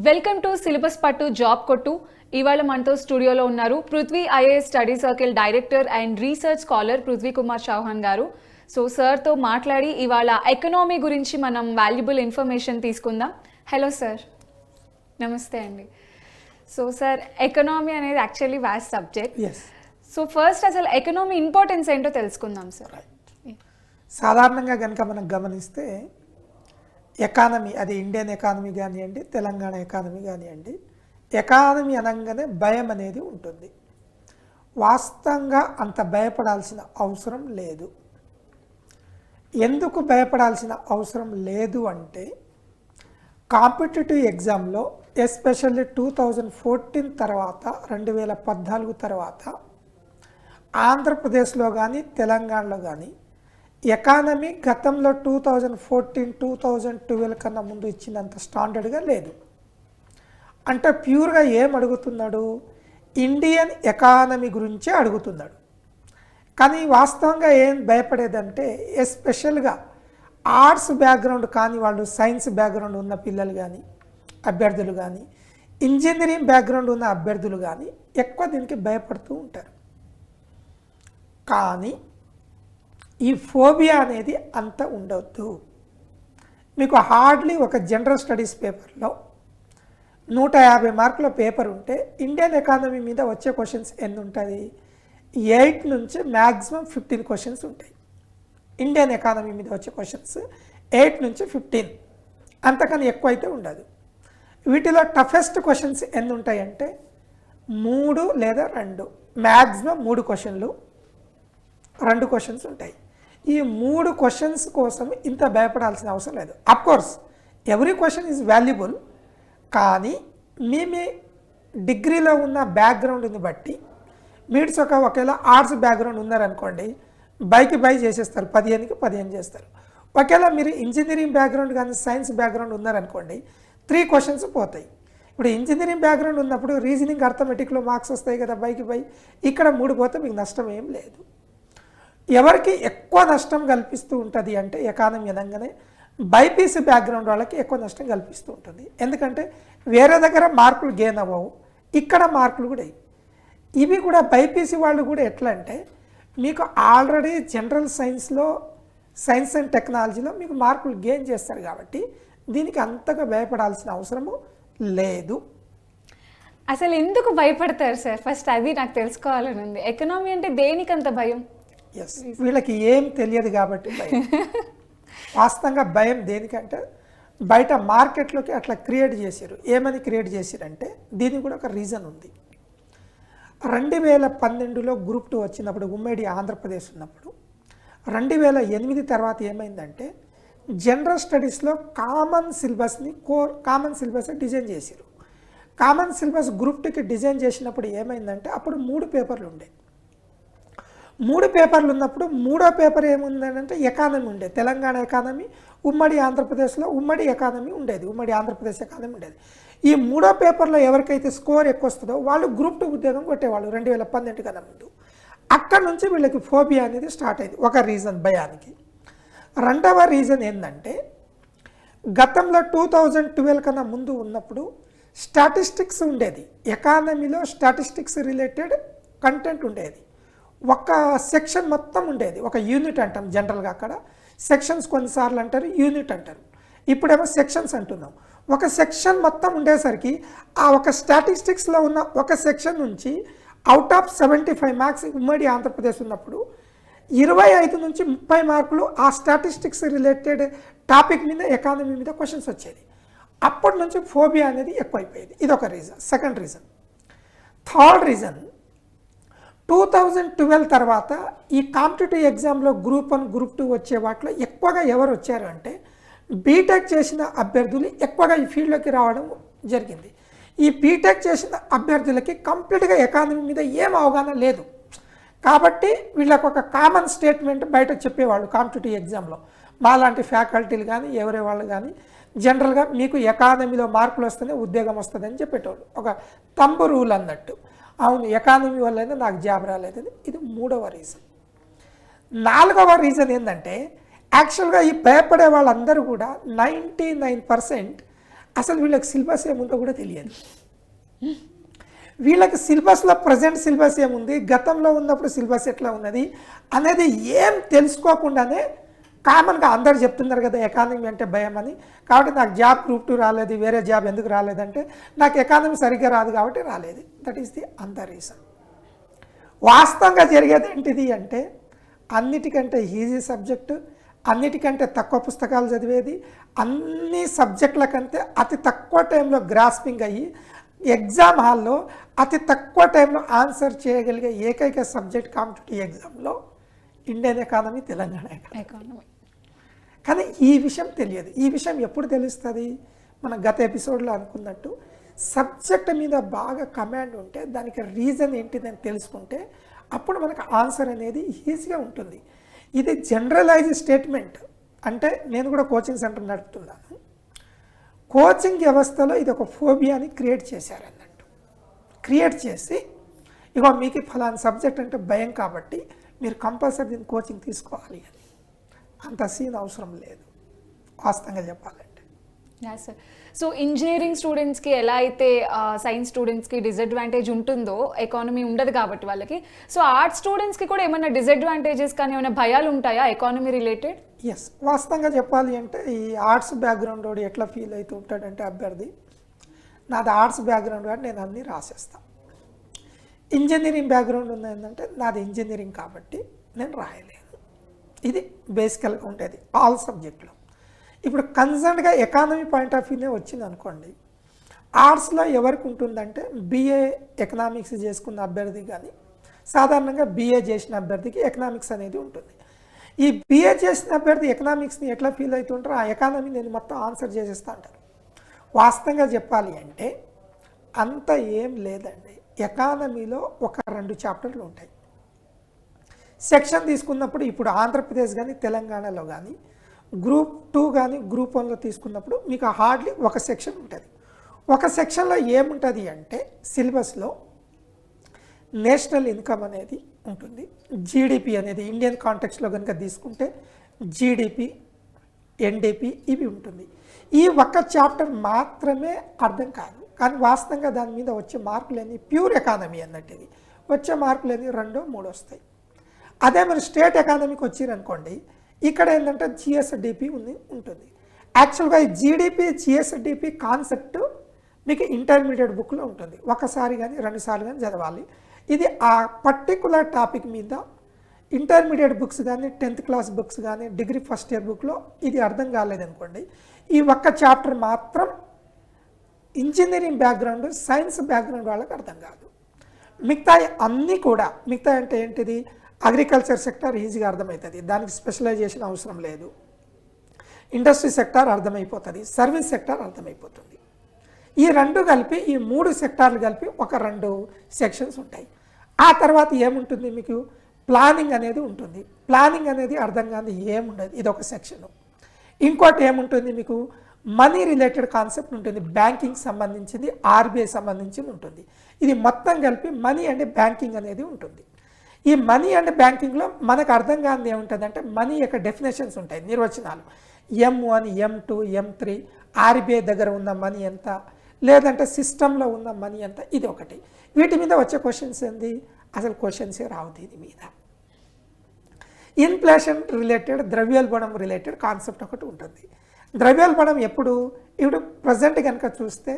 Welcome to syllabus పట్టు job కొట్టు. ఇవాళ మనతో స్టూడియోలో ఉన్నారు Prithvi IAS study circle director and research scholar Prithvi Kumar Chauhan గారు. సో సార్తో మాట్లాడి ఇవాళ ఎకనామీ గురించి మనం వాల్యుబుల్ ఇన్ఫర్మేషన్ తీసుకుందాం. Hello sir. నమస్తే అండి. సో సార్, ఎకనామీ అనేది actually vast subject. So first అసలు ఎకనామీ ఇంపార్టెన్స్ ఏంటో తెలుసుకుందాం సార్. సాధారణంగా కనుక మనం గమనిస్తే ఎకానమీ, అది ఇండియన్ ఎకానమీ కానివ్వండి, తెలంగాణ ఎకానమీ కానివ్వండి, ఎకానమీ అనగానే భయం అనేది ఉంటుంది. వాస్తవంగా అంత భయపడాల్సిన అవసరం లేదు. ఎందుకు భయపడాల్సిన అవసరం లేదు అంటే, కాంపిటేటివ్ ఎగ్జామ్లో ఎస్పెషల్లీ 2014 తర్వాత 2014 తర్వాత ఆంధ్రప్రదేశ్లో కానీ తెలంగాణలో కానీ ఎకానమీ గతంలో 2014-2012 కన్నా ముందు ఇచ్చినంత స్టాండర్డ్గా లేదు. అంటే ప్యూర్గా ఏం అడుగుతున్నాడు, ఇండియన్ ఎకానమీ గురించే అడుగుతున్నాడు. కానీ వాస్తవంగా ఏం భయపడేదంటే, ఎస్పెషల్గా ఆర్ట్స్ బ్యాక్గ్రౌండ్ కానీ వాళ్ళు, సైన్స్ బ్యాక్గ్రౌండ్ ఉన్న పిల్లలు కానీ అభ్యర్థులు కానీ, ఇంజనీరింగ్ బ్యాక్గ్రౌండ్ ఉన్న అభ్యర్థులు కానీ ఎక్కువ దీనికి భయపడుతూ ఉంటారు. కానీ ఈ ఫోబియా అనేది అంత ఉండవద్దు. మీకు హార్డ్లీ ఒక జనరల్ స్టడీస్ పేపర్లో 150 మార్కుల పేపర్ ఉంటే ఇండియన్ ఎకానమీ మీద వచ్చే క్వశ్చన్స్ ఎన్ని ఉంటుంది? 8 నుంచి మ్యాక్సిమం 15 క్వశ్చన్స్ ఉంటాయి. ఇండియన్ ఎకానమీ మీద వచ్చే క్వశ్చన్స్ 8 నుంచి 15, అంతకని ఎక్కువ అయితే ఉండదు. వీటిలో టఫెస్ట్ క్వశ్చన్స్ ఎన్ని ఉంటాయంటే 3 లేదా 2, మ్యాక్సిమం 3 క్వశ్చన్లు, 2 క్వశ్చన్స్ ఉంటాయి. ఈ 3 క్వశ్చన్స్ కోసం ఇంత భయపడాల్సిన అవసరం లేదు. Of course every question is valuable, కానీ మీ డిగ్రీలో ఉన్న బ్యాక్గ్రౌండ్ని బట్టి మీడ్స్ ఒకేలా ఆర్ట్స్ బ్యాక్గ్రౌండ్ ఉన్నారనుకోండి, బైకి బై చేసేస్తారు, 15కి 15 చేస్తారు. ఒకవేళ మీరు ఇంజనీరింగ్ బ్యాక్గ్రౌండ్ కానీ సైన్స్ బ్యాక్గ్రౌండ్ ఉన్నారనుకోండి, 3 క్వశ్చన్స్ పోతాయి. ఇప్పుడు ఇంజనీరింగ్ బ్యాక్గ్రౌండ్ ఉన్నప్పుడు రీజనింగ్, అర్థమెటిక్లో మార్క్స్ వస్తాయి కదా బైకి బై, ఇక్కడ 3 పోతే మీకు నష్టం ఏం లేదు. ఎవరికి ఎక్కువ నష్టం కల్పిస్తూ ఉంటుంది అంటే ఎకానమీ అనగానే బైపీసీ బ్యాక్గ్రౌండ్ వాళ్ళకి ఎక్కువ నష్టం కల్పిస్తూ ఉంటుంది. ఎందుకంటే వేరే దగ్గర మార్కులు గెయిన్ అవ్వవు, ఇక్కడ మార్కులు కూడా ఇవి కూడా బైపీసీ వాళ్ళు కూడా ఎట్లా అంటే, మీకు ఆల్రెడీ జనరల్ సైన్స్లో, సైన్స్ అండ్ టెక్నాలజీలో మీకు మార్కులు గెయిన్ చేస్తారు కాబట్టి దీనికి అంతగా భయపడాల్సిన అవసరము లేదు. అసలు ఎందుకు భయపడతారు సార్? ఫస్ట్ అది నాకు తెలుసుకోవాలని ఉంది. ఎకనామీ అంటే దేనికి అంత భయం? ఎస్, వీళ్ళకి ఏం తెలియదు కాబట్టి భయం. వాస్తవంగా భయం దేనికంటే, బయట మార్కెట్లోకి అట్లా క్రియేట్ చేశారు. ఏమని క్రియేట్ చేశారంటే, దీనికి కూడా ఒక రీజన్ ఉంది. 2012లో గ్రూప్ 2 వచ్చినప్పుడు, ఉమ్మడి ఆంధ్రప్రదేశ్ ఉన్నప్పుడు, 2008 తర్వాత ఏమైందంటే, జనరల్ స్టడీస్లో కామన్ సిలబస్ డిజైన్ చేశారు. కామన్ సిలబస్ గ్రూప్ 2కి డిజైన్ చేసినప్పుడు ఏమైందంటే, అప్పుడు 3 పేపర్లు ఉండే. 3 పేపర్లు ఉన్నప్పుడు మూడో పేపర్ ఏముందంటే ఎకానమీ ఉండేది. తెలంగాణ ఎకానమీ, ఉమ్మడి ఆంధ్రప్రదేశ్లో ఉమ్మడి ఎకానమీ ఉండేది, ఉమ్మడి ఆంధ్రప్రదేశ్ ఎకానమీ ఉండేది. ఈ మూడో పేపర్లో ఎవరికైతే స్కోర్ ఎక్కువ వస్తుందో వాళ్ళు గ్రూప్ 2 ఉద్యోగం కొట్టేవాళ్ళు 2012 కన్నా ముందు. అక్కడ నుంచి వీళ్ళకి ఫోబియా అనేది స్టార్ట్ అయింది. ఒక రీజన్ భయానికి. రెండవ రీజన్ ఏంటంటే, గతంలో 2012 కన్నా ముందు ఉన్నప్పుడు స్టాటిస్టిక్స్ ఉండేది. ఎకానమీలో స్టాటిస్టిక్స్ రిలేటెడ్ కంటెంట్ ఉండేది. ఒక సెక్షన్ మొత్తం ఉండేది, ఒక యూనిట్ అంటాం జనరల్గా. అక్కడ సెక్షన్స్ కొన్నిసార్లు అంటారు, యూనిట్ అంటారు. ఇప్పుడేమో సెక్షన్స్ అంటున్నాం. ఒక సెక్షన్ మొత్తం ఉండేసరికి ఆ ఒక స్టాటిస్టిక్స్లో ఉన్న ఒక సెక్షన్ నుంచి అవుట్ ఆఫ్ 75 మార్క్స్ ఉమ్మడి ఆంధ్రప్రదేశ్ ఉన్నప్పుడు 25 నుంచి 30 మార్కులు ఆ స్టాటిస్టిక్స్ రిలేటెడ్ టాపిక్ మీద, ఎకానమీ మీద క్వశ్చన్స్ వచ్చేది. అప్పటి నుంచి ఫోబియా అనేది ఎక్కువైపోయేది. ఇదొక reason. Second reason. Third reason, 2012 తర్వాత ఈ కాంపిటేటివ్ ఎగ్జామ్లో గ్రూప్ 1, గ్రూప్ 2 వచ్చే వాటిలో ఎక్కువగా ఎవరు వచ్చారు అంటే, బీటెక్ చేసిన అభ్యర్థులు ఎక్కువగా ఈ ఫీల్డ్లోకి రావడం జరిగింది. ఈ బీటెక్ చేసిన అభ్యర్థులకి కంప్లీట్గా ఎకానమీ మీద ఏం అవగాహన లేదు. కాబట్టి వీళ్ళకు ఒక కామన్ స్టేట్మెంట్ బయట చెప్పేవాళ్ళు కాంపిటేటివ్ ఎగ్జామ్లో. మాలాంటి ఫ్యాకల్టీలు కానీ ఎవరే వాళ్ళు కానీ జనరల్గా మీకు ఎకానమీలో మార్కులు వస్తేనే ఉద్యోగం వస్తుందని చెప్పేటోళ్ళు. ఒక తంబు రూల్ అన్నట్టు. అవును, ఎకానమీ వల్లనే నాకు జాబ్ రాలేదని. ఇది 3వ రీజన్. 4వ రీజన్ ఏంటంటే, యాక్చువల్గా ఈ భయపడే వాళ్ళందరూ కూడా 99% అసలు వీళ్ళకి సిలబస్ ఏముందో కూడా తెలియదు. వీళ్ళకి సిలబస్లో ప్రజెంట్ సిలబస్ ఏముంది, గతంలో ఉన్నప్పుడు సిలబస్ ఎట్లా ఉన్నది అనేది ఏం తెలుసుకోకుండానే కామన్గా అందరు చెప్తున్నారు కదా ఎకానమీ అంటే భయం అని. కాబట్టి నాకు జాబ్ గ్రూప్ 2 రాలేదు, వేరే జాబ్ ఎందుకు రాలేదంటే నాకు ఎకానమీ సరిగ్గా రాదు కాబట్టి రాలేదు. దట్ ఈస్ ది అందర్ రీజన్. వాస్తవంగా జరిగేది ఏంటిది అంటే అన్నిటికంటే ఈజీ సబ్జెక్టు, అన్నిటికంటే తక్కువ పుస్తకాలు చదివేది, అన్ని సబ్జెక్టుల కంటే అతి తక్కువ టైంలో గ్రాస్పింగ్ అయ్యి ఎగ్జామ్ హాల్లో అతి తక్కువ టైంలో ఆన్సర్ చేయగలిగే ఏకైక సబ్జెక్ట్ కాంపిటేటివ్ ఎగ్జామ్లో ఇండియన్ ఎకానమీ, తెలంగాణ ఎకానమీ. కానీ ఈ విషయం తెలియదు. ఈ విషయం ఎప్పుడు తెలుస్తుంది? మన గత ఎపిసోడ్లో అనుకున్నట్టు సబ్జెక్ట్ మీద బాగా కమాండ్ ఉంటే, దానికి రీజన్ ఏంటిదని తెలుసుకుంటే అప్పుడు మనకు ఆన్సర్ అనేది ఈజీగా ఉంటుంది. ఇది జనరలైజ్ స్టేట్మెంట్. అంటే నేను కూడా కోచింగ్ సెంటర్ నడుపుతున్నాను. కోచింగ్ వ్యవస్థలో ఇది ఒక ఫోబియాని క్రియేట్ చేశారన్నట్టు. క్రియేట్ చేసి ఇగో మీకు ఫలానా సబ్జెక్ట్ అంటే భయం కాబట్టి మీరు కంపల్సరీ దీన్ని కోచింగ్ తీసుకోవాలి అని. అంత సీన్ అవసరం లేదు వాస్తవంగా చెప్పాలంటే. సార్, సో ఇంజనీరింగ్ స్టూడెంట్స్కి ఎలా అయితే సైన్స్ స్టూడెంట్స్కి డిసడ్వాంటేజ్ ఉంటుందో ఎకానమీ ఉండదు కాబట్టి వాళ్ళకి, సో ఆర్ట్స్ స్టూడెంట్స్కి కూడా ఏమైనా డిసడ్వాంటేజెస్ కానీ ఏమైనా భయాలు ఉంటాయా ఎకానమీ రిలేటెడ్? ఎస్, వాస్తవంగా చెప్పాలి అంటే ఈ ఆర్ట్స్ బ్యాక్గ్రౌండ్ వాడు ఎట్లా ఫీల్ అవుతూ ఉంటాడంటే అభ్యర్థి, నాది ఆర్ట్స్ బ్యాక్గ్రౌండ్ కాబట్టి నేను అన్నీ రాసేస్తాను. ఇంజనీరింగ్ బ్యాక్గ్రౌండ్ ఉందంటే నాది ఇంజనీరింగ్ కాబట్టి నేను రాయలేను. ఇది బేసికల్గా ఉండేది ఆల్ సబ్జెక్టులో. ఇప్పుడు కన్సర్న్గా ఎకానమీ పాయింట్ ఆఫ్ వ్యూనే వచ్చింది అనుకోండి, ఆర్ట్స్లో ఎవరికి ఉంటుందంటే బీఏ ఎకనామిక్స్ చేసుకున్న అభ్యర్థి కానీ సాధారణంగా బీఏ చేసిన అభ్యర్థికి ఎకనామిక్స్ అనేది ఉంటుంది. ఈ బీఏ చేసిన అభ్యర్థి ఎకనామిక్స్ని ఎట్లా ఫీల్ అవుతుంటారో ఆ ఎకానమీ నేను మొత్తం ఆన్సర్ చేసేస్తా అంటారు. వాస్తవంగా చెప్పాలి అంటే అంత ఏం లేదండి. ఎకానమీలో ఒక 2 చాప్టర్లు ఉంటాయి. సెక్షన్ తీసుకున్నప్పుడు ఇప్పుడు ఆంధ్రప్రదేశ్ కానీ తెలంగాణలో కానీ గ్రూప్ 2 కానీ గ్రూప్ 1లో తీసుకున్నప్పుడు మీకు హార్డ్లీ ఒక సెక్షన్ ఉంటుంది. ఒక సెక్షన్లో ఏముంటుంది అంటే సిలబస్లో నేషనల్ ఇన్కమ్ అనేది ఉంటుంది, జీడిపి అనేది ఇండియన్ కాంటెక్స్లో కనుక తీసుకుంటే జీడిపి, ఎన్డిపి ఇవి ఉంటుంది. ఈ ఒక్క చాప్టర్ మాత్రమే అర్థం కాదు, కానీ వాస్తవంగా దాని మీద వచ్చే మార్కులన్నీ ప్యూర్ ఎకానమీ అన్నట్టు. ఇది వచ్చే మార్కులన్నీ 2, 3 వస్తాయి. అదే మీరు స్టేట్ ఎకానమీకి వచ్చిరనుకోండి, ఇక్కడ ఏంటంటే జిఎస్డిపి ఉంటుంది. యాక్చువల్గా ఈ జీడిపి జిఎస్డిపి కాన్సెప్ట్ మీకు ఇంటర్మీడియట్ బుక్లో ఉంటుంది. ఒకసారి కానీ 2 సార్లు కానీ చదవాలి. ఇది ఆ పర్టికులర్ టాపిక్ మీద ఇంటర్మీడియట్ బుక్స్ కానీ 10th క్లాస్ బుక్స్ కానీ డిగ్రీ ఫస్ట్ ఇయర్ బుక్లో ఇది అర్థం కాలేదనుకోండి, ఈ ఒక్క చాప్టర్ మాత్రం ఇంజనీరింగ్ బ్యాక్గ్రౌండ్, సైన్స్ బ్యాక్గ్రౌండ్ వాళ్ళకి అర్థం కాదు. మిగతా అన్నీ కూడా, మిగతా అంటే ఏంటిది, అగ్రికల్చర్ సెక్టార్ ఈజీగా అర్థమవుతుంది, దానికి స్పెషలైజేషన్ అవసరం లేదు. ఇండస్ట్రీ సెక్టార్ అర్థమైపోతుంది, సర్వీస్ సెక్టార్ అర్థమైపోతుంది. ఈ 2 కలిపి, ఈ 3 సెక్టార్లు కలిపి ఒక 2 సెక్షన్స్ ఉంటాయి. ఆ తర్వాత ఏముంటుంది, మీకు ప్లానింగ్ అనేది ఉంటుంది. ప్లానింగ్ అనేది అర్థం కాదు ఏముండదు, ఇది ఒక సెక్షను. ఇంకోటి ఏముంటుంది, మీకు మనీ రిలేటెడ్ కాన్సెప్ట్ ఉంటుంది, బ్యాంకింగ్ సంబంధించింది, ఆర్బీఐ సంబంధించింది ఉంటుంది. ఇది మొత్తం కలిపి మనీ అండ్ బ్యాంకింగ్ అనేది ఉంటుంది. ఈ మనీ అండ్ బ్యాంకింగ్లో మనకు అర్థం కానిది ఏముంటుంది అంటే మనీ యొక్క డెఫినేషన్స్ ఉంటాయి, నిర్వచనాలు. M1, M2, M3, ఆర్బీఐ దగ్గర ఉన్న మనీ ఎంత, లేదంటే సిస్టంలో ఉన్న మనీ ఎంత, ఇది ఒకటి. వీటి మీద వచ్చే క్వశ్చన్స్ ఏంది, అసలు క్వశ్చన్సే రావు దీని మీద. ఇన్ఫ్లేషన్ రిలేటెడ్, ద్రవ్యోల్బణం రిలేటెడ్ కాన్సెప్ట్ ఒకటి ఉంటుంది. ద్రవ్యోల్బణం ఎప్పుడు, ఇప్పుడు ప్రజెంట్ కనుక చూస్తే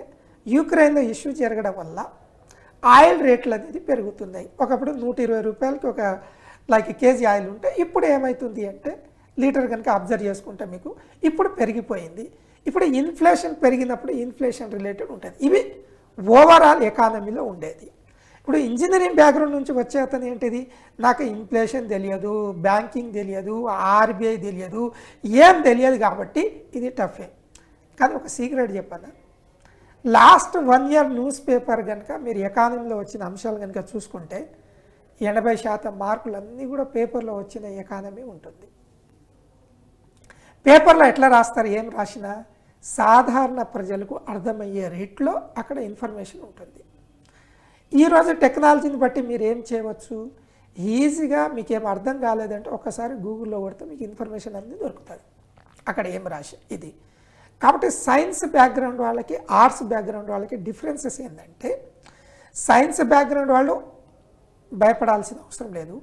యూక్రెయిన్లో ఇష్యూ జరగడం వల్ల ఆయిల్ రేట్లు అనేది పెరుగుతున్నాయి. ఒకప్పుడు 120 రూపాయలకి ఒక కేజీ ఆయిల్ ఉంటే ఇప్పుడు ఏమవుతుంది అంటే లీటర్ కనుక అబ్జర్వ్ చేసుకుంటే మీకు ఇప్పుడు పెరిగిపోయింది. ఇప్పుడు ఇన్ఫ్లేషన్ పెరిగినప్పుడు ఇన్ఫ్లేషన్ రిలేటెడ్ ఉంటుంది. ఇవి ఓవరాల్ ఎకానమీలో ఉండేది. ఇప్పుడు ఇంజనీరింగ్ బ్యాక్గ్రౌండ్ నుంచి వచ్చే అతను ఏంటిది, నాకు ఇన్ఫ్లేషన్ తెలియదు, బ్యాంకింగ్ తెలియదు, ఆర్బీఐ తెలియదు, ఏం తెలియదు కాబట్టి ఇది టఫే. కానీ ఒక సీక్రెట్ చెప్పాను, లాస్ట్ 1 ఇయర్ న్యూస్ పేపర్ కనుక మీరు ఎకానమీలో వచ్చిన అంశాలు కనుక చూసుకుంటే 80% మార్కులన్నీ కూడా పేపర్లో వచ్చిన ఎకానమీ ఉంటుంది. పేపర్లో ఎట్లా రాస్తారు, ఏం రాసినా సాధారణ ప్రజలకు అర్థమయ్యే రేట్లో అక్కడ ఇన్ఫర్మేషన్ ఉంటుంది. ఈరోజు టెక్నాలజీని బట్టి మీరు ఏం చేయవచ్చు, ఈజీగా మీకు ఏం అర్థం కాలేదంటే ఒకసారి గూగుల్లో కొడితే మీకు ఇన్ఫర్మేషన్ అన్నీ దొరుకుతుంది, అక్కడ ఏం రాసి ఇది. కాబట్టి సైన్స్ బ్యాక్గ్రౌండ్ వాళ్ళకి ఆర్ట్స్ బ్యాక్గ్రౌండ్ వాళ్ళకి డిఫరెన్సెస్ ఏంటంటే సైన్స్ బ్యాక్గ్రౌండ్ వాళ్ళు భయపడాల్సిన అవసరం లేదు,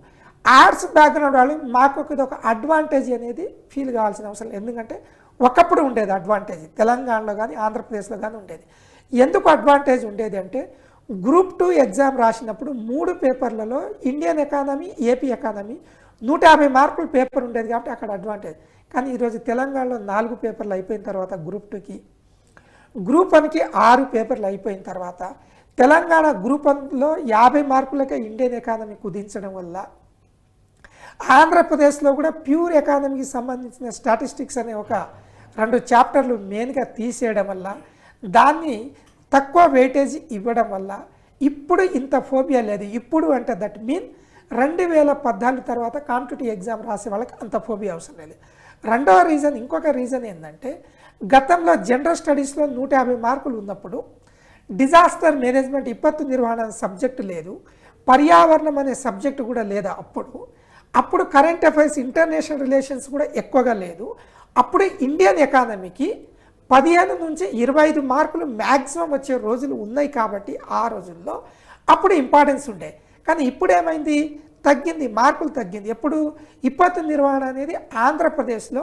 ఆర్ట్స్ బ్యాక్గ్రౌండ్ వాళ్ళు మాకు ఇది ఒక అడ్వాంటేజ్ అనేది ఫీల్ కావాల్సిన అవసరం లేదు. ఎందుకంటే ఒకప్పుడు ఉండేది అడ్వాంటేజ్, తెలంగాణలో కానీ ఆంధ్రప్రదేశ్లో కానీ ఉండేది. ఎందుకు అడ్వాంటేజ్ ఉండేది అంటే గ్రూప్ 2 ఎగ్జామ్ రాసినప్పుడు 3 పేపర్లలో ఇండియన్ ఎకానమీ, ఏపీ ఎకానమీ 150 మార్కులు పేపర్ ఉండేది కాబట్టి అక్కడ అడ్వాంటేజ్. కానీ ఈరోజు తెలంగాణలో 4 పేపర్లు అయిపోయిన తర్వాత గ్రూప్ 2కి, గ్రూప్ 1కి 6 పేపర్లు అయిపోయిన తర్వాత తెలంగాణ గ్రూప్ 1లో 50 మార్కులకే ఇండియన్ ఎకానమీ కుదించడం వల్ల ఆంధ్రప్రదేశ్లో కూడా ప్యూర్ ఎకానమీకి సంబంధించిన స్టాటిస్టిక్స్ అనే ఒక 2 చాప్టర్లు మెయిన్గా తీసేయడం వల్ల, దాన్ని తక్కువ వెయిటేజ్ ఇవ్వడం వల్ల ఇప్పుడు ఇంత ఫోబియా లేదు. ఇప్పుడు అంటే దట్ మీన్ 2014 తర్వాత కాంపిటేటివ్ ఎగ్జామ్ రాసే వాళ్ళకి అంత ఫోబియా అవసరం లేదు. రెండవ రీజన్, ఇంకొక రీజన్ ఏంటంటే గతంలో జనరల్ స్టడీస్లో 150 మార్కులు ఉన్నప్పుడు డిజాస్టర్ మేనేజ్మెంట్, విపత్తు నిర్వహణ అనే సబ్జెక్టు లేదు, పర్యావరణం అనే సబ్జెక్టు కూడా లేదు. అప్పుడు కరెంట్ అఫైర్స్, ఇంటర్నేషనల్ రిలేషన్స్ కూడా ఎక్కువగా లేదు. అప్పుడు ఇండియన్ ఎకానమీకి 15 నుంచి 25 మార్కులు మ్యాక్సిమం వచ్చే రోజులు ఉన్నాయి కాబట్టి ఆ రోజుల్లో అప్పుడు ఇంపార్టెన్స్ ఉండే. కానీ ఇప్పుడు ఏమైంది, తగ్గింది, మార్కులు తగ్గింది. ఎప్పుడు విపత్తు నిర్వహణ అనేది ఆంధ్రప్రదేశ్లో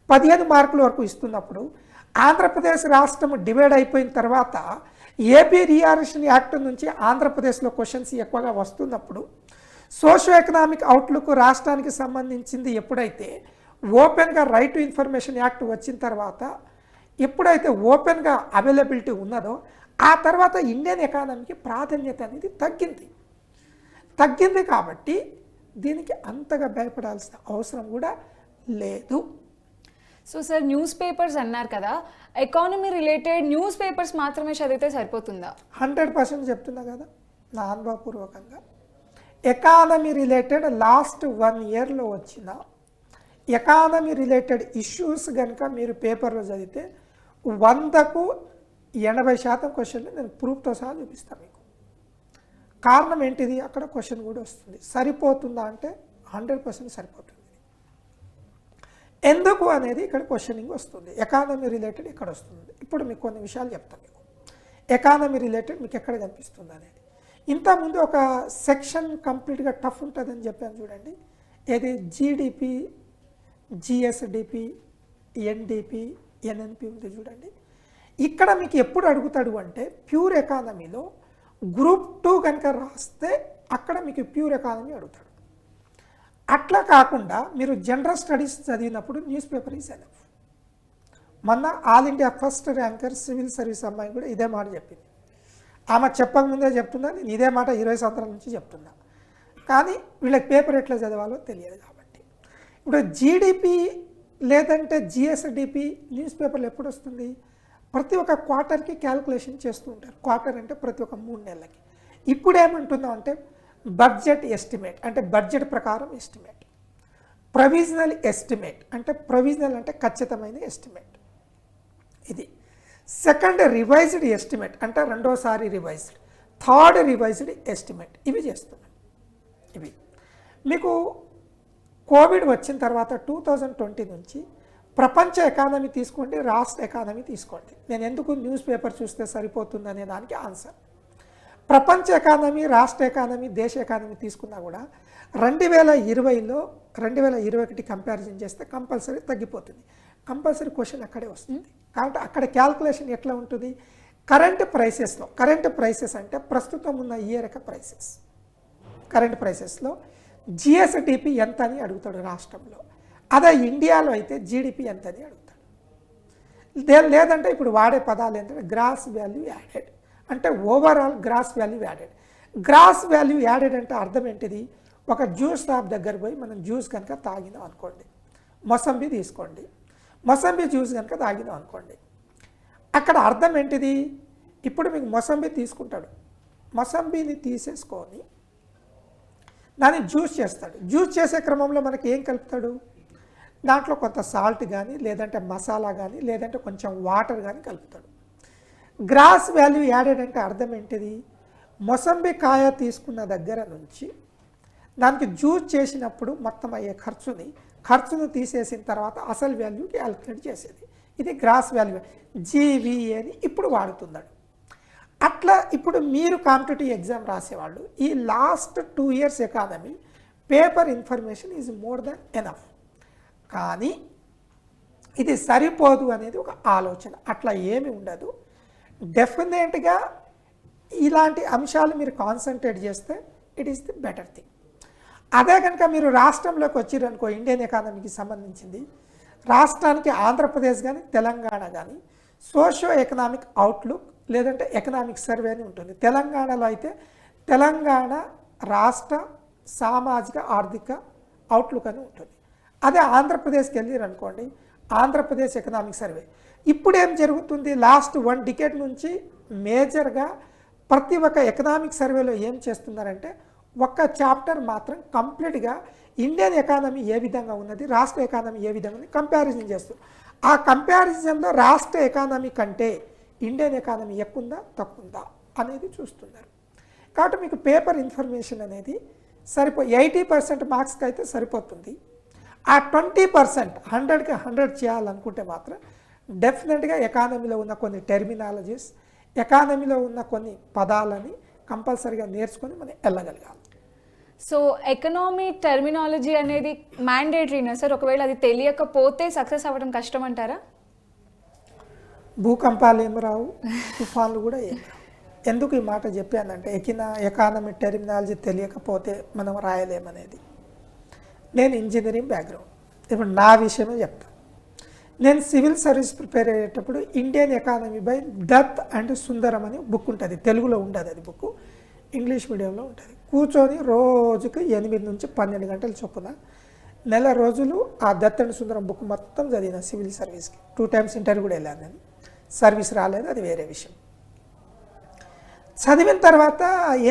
15 మార్కుల వరకు ఇస్తున్నప్పుడు, ఆంధ్రప్రదేశ్ రాష్ట్రం డివైడ్ అయిపోయిన తర్వాత ఏపీ రీఆర్గనైజేషన్ యాక్ట్ నుంచి ఆంధ్రప్రదేశ్లో క్వశ్చన్స్ ఎక్కువగా వస్తున్నప్పుడు, సోషో ఎకనామిక్ అవుట్లుక్ రాష్ట్రానికి సంబంధించింది ఎప్పుడైతే ఓపెన్గా రైట్ టు ఇన్ఫర్మేషన్ యాక్ట్ వచ్చిన తర్వాత, ఎప్పుడైతే ఓపెన్గా అవైలబిలిటీ ఉన్నదో ఆ తర్వాత ఇండియన్ ఎకానమీకి ప్రాధాన్యత అనేది తగ్గింది కాబట్టి దీనికి అంతగా భయపడాల్సిన అవసరం కూడా లేదు. సో సార్, న్యూస్ పేపర్స్ అన్నారు కదా, ఎకానమీ రిలేటెడ్ న్యూస్ పేపర్స్ మాత్రమే చదివితే సరిపోతుందా? 100% చెప్తున్నా కదా నా అనుభవపూర్వకంగా. ఎకానమీ రిలేటెడ్ లాస్ట్ 1 ఇయర్లో వచ్చిన ఎకానమీ రిలేటెడ్ ఇష్యూస్ కనుక మీరు పేపర్లో చదివితే 100కు 80% క్వశ్చన్లు నేను ప్రూఫ్తో సహా చూపిస్తాను మీకు. కారణం ఏంటిది, అక్కడ క్వశ్చన్ కూడా వస్తుంది. సరిపోతుందా అంటే 100% సరిపోతుంది. ఎందుకు అనేది ఇక్కడ క్వశ్చనింగ్ వస్తుంది. ఎకానమీ రిలేటెడ్ ఇక్కడ వస్తుంది. ఇప్పుడు మీకు కొన్ని విషయాలు చెప్తాను. మీకు ఎకానమీ రిలేటెడ్ మీకు ఎక్కడ కనిపిస్తుంది అనేది. ఇంతకుముందు ఒక సెక్షన్ కంప్లీట్గా టఫ్ ఉంటుందని చెప్పాను చూడండి. ఏది జీడిపి, జిఎస్డిపి, ఎన్డిపి, ఎన్ఎన్పి ఉంది చూడండి. ఇక్కడ మీకు ఎప్పుడు అడుగుతాడు అంటే ప్యూర్ ఎకానమీలో గ్రూప్ 2 కనుక రాస్తే అక్కడ మీకు ప్యూర్ ఎకానమీ అడుగుతాడు. అట్లా కాకుండా మీరు జనరల్ స్టడీస్ చదివినప్పుడు న్యూస్ పేపర్ ఈజ్ ఎనఫ్. మొన్న all India first ranker civil service అమ్మాయి కూడా ఇదే మాట చెప్పింది. ఆమె చెప్పకముందే చెప్తున్నా, నేను ఇదే మాట 20 సంవత్సరాల నుంచి చెప్తున్నా. కానీ వీళ్ళకి పేపర్ ఎట్లా చదవాలో తెలియదు కాబట్టి ఇప్పుడు జీడిపి లేదంటే జిఎస్డిపి న్యూస్ పేపర్లు ఎప్పుడు వస్తుంది, ప్రతి ఒక్క క్వార్టర్కి క్యాల్కులేషన్ చేస్తూ ఉంటారు. క్వార్టర్ అంటే ప్రతి ఒక్క 3 నెలలకి. ఇప్పుడు ఏమంటున్నాం అంటే బడ్జెట్ ఎస్టిమేట్ అంటే బడ్జెట్ ప్రకారం ఎస్టిమేట్, ప్రొవిజనల్ ఎస్టిమేట్ అంటే ప్రొవిజనల్ అంటే ఖచ్చితమైన ఎస్టిమేట్ ఇది, సెకండ్ రివైజ్డ్ ఎస్టిమేట్ అంటే రెండోసారి రివైజ్డ్, థర్డ్ రివైజ్డ్ ఎస్టిమేట్, ఇవి చేస్తున్నాం. ఇవి మీకు కోవిడ్ వచ్చిన తర్వాత 2020 నుంచి ప్రపంచ ఎకానమీ తీసుకోండి, రాష్ట్ర ఎకానమీ తీసుకోండి. నేను ఎందుకు న్యూస్ పేపర్ చూస్తే సరిపోతుంది అనే దానికి ఆన్సర్. ప్రపంచ ఎకానమీ, రాష్ట్ర ఎకానమీ, దేశ ఎకానమీ తీసుకున్నా కూడా 2020లో 2021 కంపారిజన్ చేస్తే కంపల్సరీ తగ్గిపోతుంది. కంపల్సరీ క్వశ్చన్ అక్కడే వస్తుంది. కాబట్టి అక్కడ క్యాల్కులేషన్ ఎట్లా ఉంటుంది, కరెంట్ ప్రైసెస్లో, కరెంట్ ప్రైసెస్ అంటే ప్రస్తుతం ఉన్న ఇయర్ యొక్క ప్రైసెస్, కరెంట్ ప్రైసెస్లో జిఎస్డిపి ఎంత అని అడుగుతాడు రాష్ట్రంలో. అదే ఇండియాలో అయితే జీడిపి ఎంత అని అడుగుతాడు. లేదంటే ఇప్పుడు వాడే పదాలు ఏంటంటే గ్రాస్ వాల్యూ యాడెడ్ అంటే overall gross value added. Gross value added అంటే అర్థం ఏంటిది, ఒక జ్యూస్ షాప్ దగ్గర పోయి మనం జ్యూస్ కనుక తాగినాం అనుకోండి, మొసంబి తీసుకోండి, మొసంబి జ్యూస్ కనుక తాగినాం అనుకోండి, అక్కడ అర్థం ఏంటిది, ఇప్పుడు మీకు మొసంబి తీసుకుంటాడు, మొసంబిని తీసేసుకొని దాన్ని జ్యూస్ చేస్తాడు. జ్యూస్ చేసే క్రమంలో మనకి ఏం కలుపుతాడు, దాంట్లో కొంత సాల్ట్ కానీ లేదంటే మసాలా కానీ లేదంటే కొంచెం వాటర్ కానీ కలుపుతాడు. గ్రాస్ వాల్యూ యాడెడ్ అంటే అర్థం ఏంటిది, మొసంబి కాయ తీసుకున్న దగ్గర నుంచి దానికి జ్యూస్ చేసినప్పుడు మొత్తం అయ్యే ఖర్చును తీసేసిన తర్వాత అసలు వాల్యూ క్యాలిక్యులేట్ చేసేది. ఇది గ్రాస్ వాల్యూ జీవీఏని ఇప్పుడు వాడుతున్నాడు. అట్లా ఇప్పుడు మీరు కాంపిటేటివ్ ఎగ్జామ్ రాసేవాళ్ళు ఈ last 2 years economy paper information is more than enough. కానీ ఇది సరిపోదు అనేది ఒక ఆలోచన, అట్లా ఏమి ఉండదు. డెఫినెట్గా ఇలాంటి అంశాలు మీరు కాన్సన్ట్రేట్ చేస్తే it is the better thing. అదే కనుక మీరు రాష్ట్రంలోకి వచ్చిరనుకో, ఇండియన్ ఎకానమీకి సంబంధించింది రాష్ట్రానికి ఆంధ్రప్రదేశ్ కానీ తెలంగాణ కానీ సోషియో ఎకనామిక్ అవుట్లుక్ లేదంటే ఎకనామిక్ సర్వే అని ఉంటుంది. తెలంగాణలో అయితే తెలంగాణ రాష్ట్ర సామాజిక ఆర్థిక అవుట్లుక్ అని ఉంటుంది. అదే ఆంధ్రప్రదేశ్కి వెళ్ళారనుకోండి, ఆంధ్రప్రదేశ్ ఎకనామిక్ సర్వే. ఇప్పుడు ఏం జరుగుతుంది, లాస్ట్ 1 decade నుంచి మేజర్గా ప్రతి ఒక్క ఎకనామిక్ సర్వేలో ఏం చేస్తున్నారంటే ఒక్క చాప్టర్ మాత్రం కంప్లీట్గా ఇండియన్ ఎకానమీ ఏ విధంగా ఉన్నది, రాష్ట్ర ఎకానమీ ఏ విధంగా ఉంది కంపారిజన్ చేస్తారు. ఆ కంపారిజన్లో రాష్ట్ర ఎకానమీ కంటే ఇండియన్ ఎకానమీ ఎక్కువందా తక్కువందా అనేది చూస్తున్నారు. కాబట్టి మీకు పేపర్ ఇన్ఫర్మేషన్ అనేది 80% మార్క్స్కి అయితే సరిపోతుంది. ఆ 20% 100కి 100 చేయాలనుకుంటే మాత్రం డెఫినెట్గా ఎకానమీలో ఉన్న కొన్ని టెర్మినాలజీస్, ఎకానమీలో ఉన్న కొన్ని పదాలని కంపల్సరీగా నేర్చుకొని మనం వెళ్ళగలగాలి. సో ఎకనామీ టెర్మినాలజీ అనేది మ్యాండేటరీనా సార్? ఒకవేళ అది తెలియకపోతే సక్సెస్ అవ్వడం కష్టం అంటారా? భూకంపాలు ఏమి రావు, తుఫాన్లు కూడా ఏమి రావు. ఎందుకు ఈ మాట చెప్పానంటే ఎకానమీ టెర్మినాలజీ తెలియకపోతే మనం రాయలేమనేది. నేను ఇంజనీరింగ్ బ్యాక్గ్రౌండ్, ఇప్పుడు నా విషయమే చెప్తాను. నేను సివిల్ సర్వీస్ ప్రిపేర్ అయ్యేటప్పుడు Indian economy by Dutt and Sundaram అని బుక్ ఉంటుంది. తెలుగులో ఉండదు అది బుక్, ఇంగ్లీష్ మీడియంలో ఉంటుంది. కూర్చొని రోజుకి 8 నుంచి 12 గంటలు చొప్పున నెల రోజులు ఆ దత్ అండ్ సుందరం బుక్ మొత్తం చదివిన సివిల్ సర్వీస్కి. 2 times ఇంటర్వ్యూ కూడా వెళ్ళాను నేను. సర్వీస్ రాలేదు, అది వేరే విషయం. చదివిన తర్వాత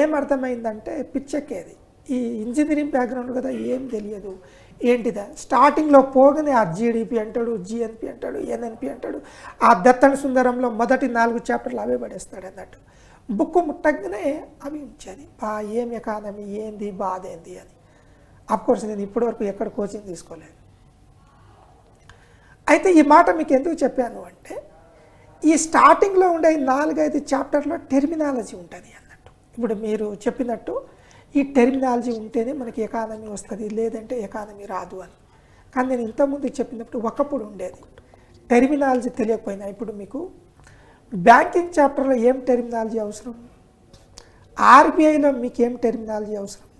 ఏం అర్థమైందంటే పిచ్చెక్కేది. ఈ ఇంజనీరింగ్ బ్యాక్గ్రౌండ్ కదా, ఏం తెలియదు ఏంటిదా. స్టార్టింగ్లో పోగానే ఆ జీడిపి అంటాడు, జిఎన్పి అంటాడు, ఎన్ఎన్పి అంటాడు. ఆ దత్తణ సుందరంలో మొదటి 4 చాప్టర్లు అవే పడేస్తాడు అన్నట్టు. బుక్ ముట్టగానే అవి ఉంచేది. ఏం ఎకానమీ ఏంది, బాధ ఏంది అని. అఫ్కోర్స్ నేను ఇప్పటివరకు ఎక్కడ కోచింగ్ తీసుకోలేదు. అయితే ఈ మాట మీకు ఎందుకు చెప్పాను అంటే, ఈ స్టార్టింగ్లో ఉండే 4-5 చాప్టర్లో టెర్మినాలజీ ఉంటుంది అన్నట్టు. ఇప్పుడు మీరు చెప్పినట్టు ఈ టెర్మినాలజీ ఉంటేనే మనకి ఎకానమీ వస్తుంది, లేదంటే ఎకానమీ రాదు అని. కానీ నేను ఇంతకుముందు చెప్పినప్పుడు ఒకప్పుడు ఉండేది టెర్మినాలజీ తెలియకపోయినా. ఇప్పుడు మీకు బ్యాంకింగ్ చాప్టర్లో ఏం టెర్మినాలజీ అవసరం, ఆర్బీఐలో మీకేం టెర్మినాలజీ అవసరము,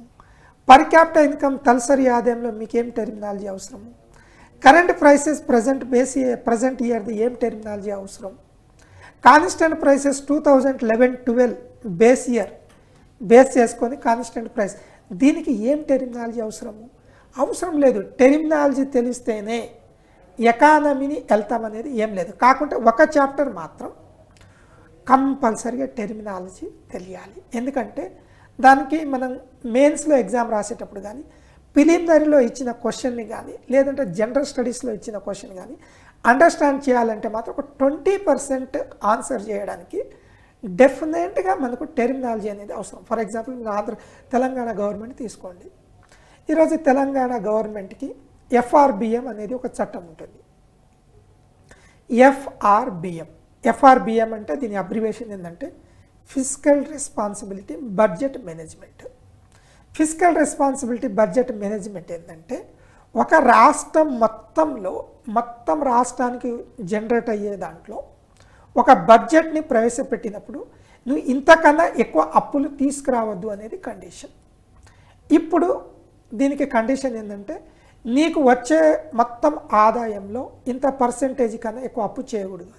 పర్ క్యాపిటల్ ఇన్కమ్ తలసరి ఆదాయంలో మీకేం టెర్మినాలజీ అవసరము, కరెంట్ ప్రైసెస్ ప్రజెంట్ ఇయర్ది ఏం టెర్మినాలజీ అవసరం, కాన్స్టెంట్ ప్రైసెస్ 2011-12 బేస్ చేసుకొని కాన్స్టెంట్ ప్రైస్, దీనికి ఏం టెర్మినాలజీ అవసరం లేదు. టెర్మినాలజీ తెలిస్తేనే ఎకానమీని వెళ్తామనేది ఏం లేదు. కాకుంటే ఒక చాప్టర్ మాత్రం కంపల్సరీగా టెర్మినాలజీ తెలియాలి. ఎందుకంటే దానికి మనం మెయిన్స్లో ఎగ్జామ్ రాసేటప్పుడు కానీ, ప్రిలిమినరీలో ఇచ్చిన క్వశ్చన్ని కానీ, లేదంటే జనరల్ స్టడీస్లో ఇచ్చిన క్వశ్చన్ కానీ అండర్స్టాండ్ చేయాలంటే మాత్రం ఒక 20% ఆన్సర్ చేయడానికి డెఫినెట్గా మనకు టెర్మినాలజీ అనేది అవసరం. ఫర్ ఎగ్జాంపుల్ మీరు తెలంగాణ గవర్నమెంట్ తీసుకోండి. ఈరోజు తెలంగాణ గవర్నమెంట్కి ఎఫ్ఆర్బిఎం అనేది ఒక చట్టం ఉంటుంది. ఎఫ్ఆర్బిఎం అంటే దీని అబ్రివేషన్ ఏంటంటే physical responsibility budget management. Physical responsibility budget management ఏంటంటే ఒక రాష్ట్రం మొత్తం రాష్ట్రానికి జనరేట్ అయ్యే దాంట్లో ఒక బడ్జెట్ని ప్రవేశపెట్టినప్పుడు నువ్వు ఇంతకన్నా ఎక్కువ అప్పులు తీసుకురావద్దు అనేది కండిషన్. ఇప్పుడు దీనికి కండిషన్ ఏంటంటే నీకు వచ్చే మొత్తం ఆదాయంలో ఇంత పర్సెంటేజ్ కన్నా ఎక్కువ అప్పు చేయకూడదు.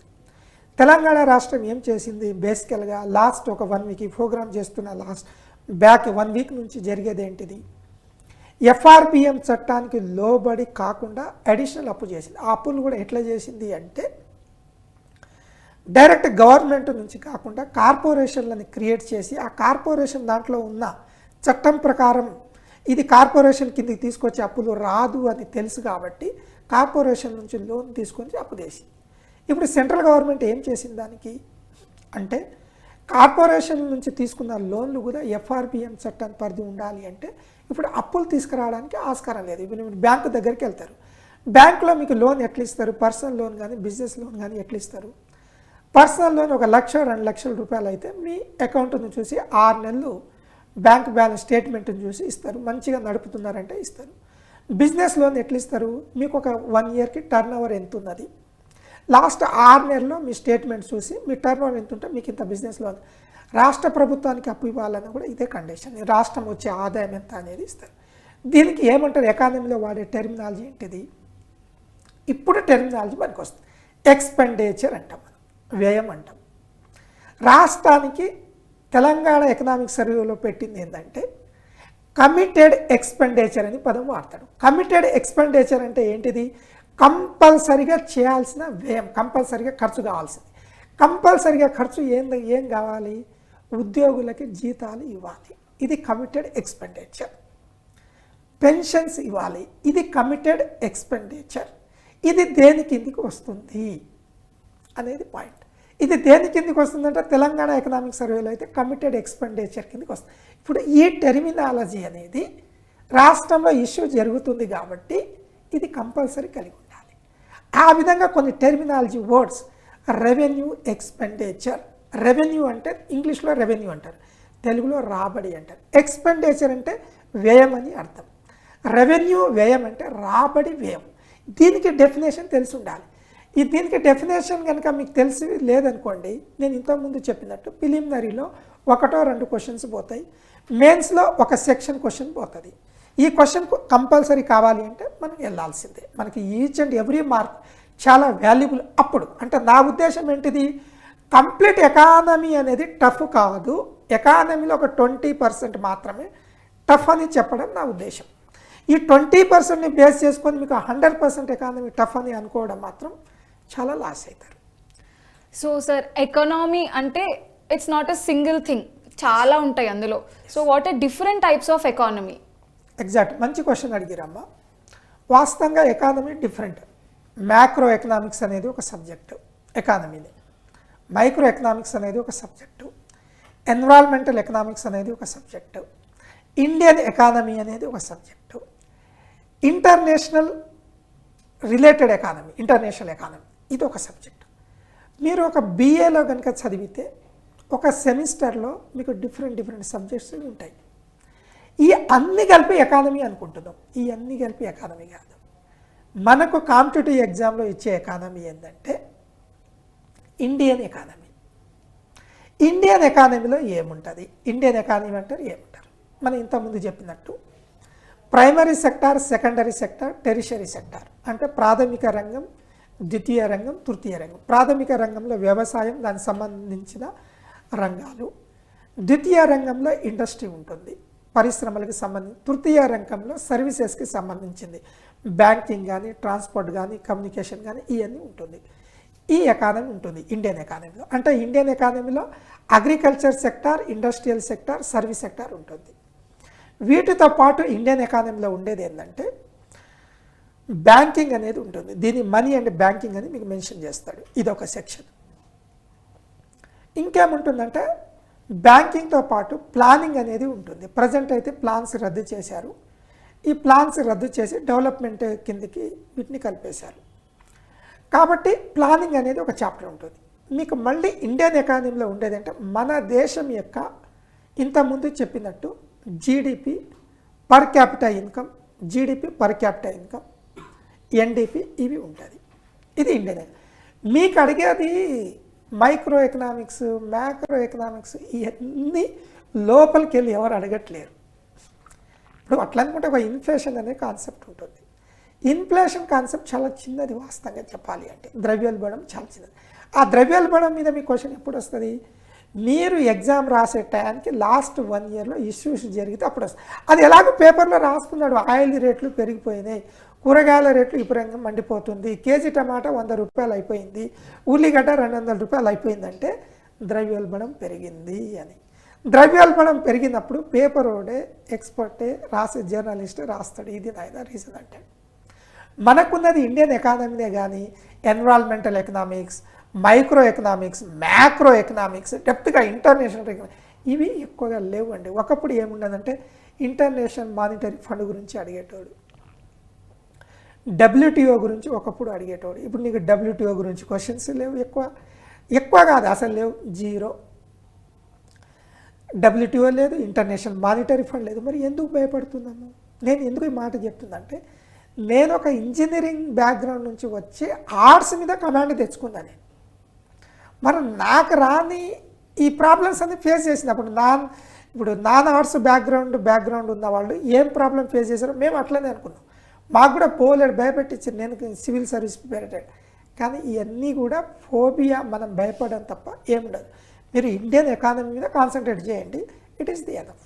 తెలంగాణ రాష్ట్రం ఏం చేసింది, బేసికల్గా లాస్ట్ ఒక 1 week ఈ ప్రోగ్రామ్ చేస్తున్న బ్యాక్ 1 week నుంచి జరిగేది ఏంటిది, ఎఫ్ఆర్బిఎం చట్టానికి లోబడి కాకుండా అడిషనల్ అప్పు చేసింది. ఆ అప్పులు కూడా ఎట్లా చేసింది అంటే డైరెక్ట్ గవర్నమెంట్ నుంచి కాకుండా కార్పొరేషన్లని క్రియేట్ చేసి ఆ కార్పొరేషన్ దాంట్లో ఉన్న చట్టం ప్రకారం ఇది కార్పొరేషన్ కిందకి తీసుకొచ్చి అప్పులు రాదు అని తెలుసు కాబట్టి కార్పొరేషన్ నుంచి లోన్ తీసుకొని అప్పు చేసింది. ఇప్పుడు సెంట్రల్ గవర్నమెంట్ ఏం చేసింది దానికి అంటే కార్పొరేషన్ నుంచి తీసుకున్న లోన్లు కూడా ఎఫ్ఆర్బిఎం చట్టాన్ని పరిధి ఉండాలి. అంటే ఇప్పుడు అప్పులు తీసుకురావడానికి ఆస్కారం లేదు. ఇప్పుడు మీరు బ్యాంకు దగ్గరికి వెళ్తారు, బ్యాంకులో మీకు లోన్ ఎట్లా ఇస్తారు, పర్సనల్ లోన్ కానీ బిజినెస్ లోన్ కానీ ఎట్లా ఇస్తారు? పర్సనల్ లోన్ 1 లక్ష 2 లక్షల రూపాయలు అయితే మీ అకౌంట్ను చూసి 6 నెలలు బ్యాంక్ బ్యాలెన్స్ స్టేట్మెంట్ని చూసి ఇస్తారు, మంచిగా నడుపుతున్నారంటే ఇస్తారు. బిజినెస్ లోన్ ఎట్లా ఇస్తారు? మీకు ఒక 1 ఇయర్కి టర్న్ ఓవర్ ఎంత ఉన్నది, లాస్ట్ 6 నెలల్లో మీ స్టేట్మెంట్ చూసి మీ టర్న్ ఓవర్ ఎంత ఉంటే మీకు ఇంత బిజినెస్ లోన్. రాష్ట్ర ప్రభుత్వానికి అప్పు ఇవ్వాలని కూడా ఇదే కండిషన్, రాష్ట్రం వచ్చే ఆదాయం ఎంత అనేది ఇస్తారు. దీనికి ఏమంటారు, ఎకానమీలో వాడే టెర్మినాలజీ ఏంటిది? ఇప్పుడు టెర్మినాలజీ మనకు వస్తుంది. ఎక్స్పెండిచర్ అంటాం, మనం వ్యయం అంటాం. రాష్ట్రానికి తెలంగాణ ఎకనామిక్ సర్వేలో పెట్టింది ఏంటంటే కమిటెడ్ ఎక్స్పెండిచర్ అని పదం వాడతాడు. కమిటెడ్ ఎక్స్పెండిచర్ అంటే ఏంటిది? కంపల్సరిగా చేయాల్సిన వ్యయం, కంపల్సరిగా ఖర్చు కావాల్సింది. కంపల్సరిగా ఖర్చు ఏం కావాలి? ఉద్యోగులకి జీతాలు ఇవ్వాలి, ఇది కమిటెడ్ ఎక్స్పెండిచర్. పెన్షన్స్ ఇవ్వాలి, ఇది కమిటెడ్ ఎక్స్పెండిచర్. ఇది దేని కిందికి వస్తుంది అనేది పాయింట్. ఇది దేని కిందికి వస్తుందంటే తెలంగాణ ఎకనామిక్ సర్వేలో అయితే కమిటెడ్ ఎక్స్పెండిచర్ కిందికి వస్తుంది. ఇప్పుడు ఈ టెర్మినాలజీ అనేది రాష్ట్రంలో ఇష్యూ జరుగుతుంది కాబట్టి ఇది కంపల్సరీ కలిగి ఉండాలి. ఆ విధంగా కొన్ని terminology words, revenue expenditure. Revenue అంటే ఇంగ్లీష్లో రెవెన్యూ అంటారు, తెలుగులో రాబడి అంటారు. ఎక్స్పెండిచర్ అంటే వ్యయం అని అర్థం. రెవెన్యూ వ్యయం అంటే రాబడి వ్యయం. దీనికి డెఫినేషన్ తెలిసి ఉండాలి. దీనికి డెఫినేషన్ కనుక మీకు తెలిసి లేదనుకోండి, నేను ఇంతకుముందు చెప్పినట్టు ప్రిలిమినరీలో 1-2 క్వశ్చన్స్ పోతాయి, మెయిన్స్లో ఒక సెక్షన్ క్వశ్చన్ పోతుంది. ఈ క్వశ్చన్ కంపల్సరీ కావాలి అంటే మనం వెళ్ళాల్సిందే. మనకి ఈచ్ అండ్ ఎవ్రీ మార్క్ చాలా వాల్యుబుల్. అప్పుడు అంటే నా ఉద్దేశం ఏంటిది, కంప్లీట్ ఎకానమీ అనేది టఫ్ కాదు, ఎకానమీలో ఒక 20% మాత్రమే టఫ్ అని చెప్పడం నా ఉద్దేశం. ఈ 20%ని బేస్ చేసుకొని మీకు 100% ఎకానమీ టఫ్ అని అనుకోవడం మాత్రం చాలా లాస్ అవుతారు. సో సార్, ఎకనామీ అంటే it's not a single thing, చాలా ఉంటాయి అందులో. So what are different types of economy? Exact, మంచి క్వశ్చన్ అడిగిరమ్మా. వాస్తవంగా ఎకానమీ డిఫరెంట్. మ్యాక్రో ఎకనామిక్స్ అనేది ఒక సబ్జెక్టు ఎకానమీని, మైక్రో ఎకనామిక్స్ అనేది ఒక సబ్జెక్టు, ఎన్విరాన్మెంటల్ ఎకనామిక్స్ అనేది ఒక సబ్జెక్టు, ఇండియన్ ఎకానమీ అనేది ఒక subject, international related economy, international economy ఇది ఒక సబ్జెక్టు. మీరు ఒక BAలో కనుక చదివితే ఒక సెమిస్టర్లో మీకు డిఫరెంట్ సబ్జెక్ట్స్ ఉంటాయి. ఈ అన్ని కలిపి ఎకానమీ అనుకుంటున్నాం, ఈ అన్ని కలిపి ఎకానమీ కాదు. మనకు కాంపిటేటివ్ ఎగ్జామ్లో ఇచ్చే ఎకానమీ ఏంటంటే ఇండియన్ ఎకానమీ. ఇండియన్ ఎకానమీలో ఏముంటుంది? ఇండియన్ ఎకానమీ అంటారు ఏముంటారు? మనం ఇంతకుముందు చెప్పినట్టు primary sector, secondary sector, tertiary sector అంటే ప్రాథమిక రంగం, ద్వితీయ రంగం, తృతీయ రంగం. ప్రాథమిక రంగంలో వ్యవసాయం, దానికి సంబంధించిన రంగాలు. ద్వితీయ రంగంలో ఇండస్ట్రీ ఉంటుంది, పరిశ్రమలకు సంబంధించి. తృతీయ రంగంలో సర్వీసెస్కి సంబంధించింది, బ్యాంకింగ్ కానీ, ట్రాన్స్పోర్ట్ కానీ, కమ్యూనికేషన్ కానీ ఇవన్నీ ఉంటుంది. ఈ ఎకానమీ ఉంటుంది ఇండియన్ ఎకానమీలో. అంటే ఇండియన్ ఎకానమీలో agriculture sector, industrial sector, service sector ఉంటుంది. వీటితో పాటు ఇండియన్ ఎకానమీలో ఉండేది ఏంటంటే బ్యాంకింగ్ అనేది ఉంటుంది. దీని మనీ అండ్ బ్యాంకింగ్ అని మీకు మెన్షన్ చేస్తాడు, ఇదొక సెక్షన్. ఇంకేముంటుందంటే బ్యాంకింగ్తో పాటు ప్లానింగ్ అనేది ఉంటుంది. ప్రజెంట్ అయితే ప్లాన్స్ రద్దు చేశారు. ఈ ప్లాన్స్ రద్దు చేసి డెవలప్మెంట్ కిందకి వీటిని కలిపేశారు. కాబట్టి ప్లానింగ్ అనేది ఒక చాప్టర్ ఉంటుంది. మీకు మళ్ళీ ఇండియన్ ఎకానమీలో ఉండేదంటే మన దేశం యొక్క ఇంతకుముందు చెప్పినట్టు GDP per capital income, GDP per capital income, NDP ఇవి ఉంటుంది. ఇది ఇండియన్. మీకు అడిగేది మైక్రో ఎకనామిక్స్, మ్యాక్రో ఎకనామిక్స్ ఇవన్నీ లోపలికి వెళ్ళి ఎవరు అడగట్లేరు. ఇప్పుడు అట్లా అనుకుంటే ఒక ఇన్ఫ్లేషన్ అనే కాన్సెప్ట్ ఉంటుంది. ఇన్ఫ్లేషన్ కాన్సెప్ట్ చాలా చిన్నది వాస్తవంగా చెప్పాలి అంటే. ద్రవ్యోల్బణం చాలా చిన్నది. ఆ ద్రవ్యోల్బణం మీద మీ క్వశ్చన్ ఎప్పుడు వస్తుంది? మీరు ఎగ్జామ్ రాసే టైంకి లాస్ట్ 1 ఇయర్లో ఇష్యూస్ జరిగితే అప్పుడు వస్తుంది. అది ఎలాగో పేపర్లో రాసుకున్నాడు, ఆయిల్ రేట్లు పెరిగిపోయినాయి, కూరగాయల రేట్లు విపరీతంగా మండిపోతుంది, కేజీ టమాటా 100 రూపాయలు అయిపోయింది, ఉల్లిగడ్డ 200 రూపాయలు అయిపోయిందంటే ద్రవ్యోల్బణం పెరిగింది అని. ద్రవ్యోల్బణం పెరిగినప్పుడు పేపర్ ఓడే, ఎక్స్పర్టే, రాసే జర్నలిస్ట్ రాస్తాడు, ఇది నాయన రీజన్ అంటే. మనకున్నది ఇండియన్ ఎకానమీనే కానీ environmental economics, micro economics, macro economics, డెప్త్గా ఇంటర్నేషనల్ ఎకనామిక్స్ ఇవి ఎక్కువగా లేవండి. ఒకప్పుడు ఏముండదంటే ఇంటర్నేషనల్ మానిటరీ ఫండ్ గురించి అడిగేటోడు. డబ్ల్యూటీఓ గురించి ఒకప్పుడు అడిగేటోడు, ఇప్పుడు నీకు డబ్ల్యూటీఓ గురించి క్వశ్చన్స్ లేవు, ఎక్కువ కాదు అసలు లేవు, జీరో. డబ్ల్యూటీఓ లేదు, ఇంటర్నేషనల్ మానిటరీ ఫండ్ లేదు. మరి ఎందుకు భయపడుతున్నాము? నేను ఎందుకు ఈ మాట చెప్తుందంటే, నేను ఒక ఇంజనీరింగ్ బ్యాక్గ్రౌండ్ నుంచి వచ్చి ఆర్ట్స్ మీద కమాండ్ తెచ్చుకున్నాను. మరి నాకు రాని ఈ ప్రాబ్లమ్స్ అన్ని ఫేస్ చేసినప్పుడు ఇప్పుడు నాన్ ఆర్ట్స్ బ్యాక్గ్రౌండ్ ఉన్న వాళ్ళు ఏం ప్రాబ్లం ఫేస్ చేశారో మేము అట్లనే అనుకున్నాం. మాకు కూడా పోలేడు, భయపెట్టించారు. నేను సివిల్ సర్వీస్ ప్రిపేర్, కానీ ఇవన్నీ కూడా ఫోబియా, మనం భయపడడం తప్ప ఏముండదు. మీరు ఇండియన్ ఎకానమీ మీద కాన్సన్ట్రేట్ చేయండి, it is the enough.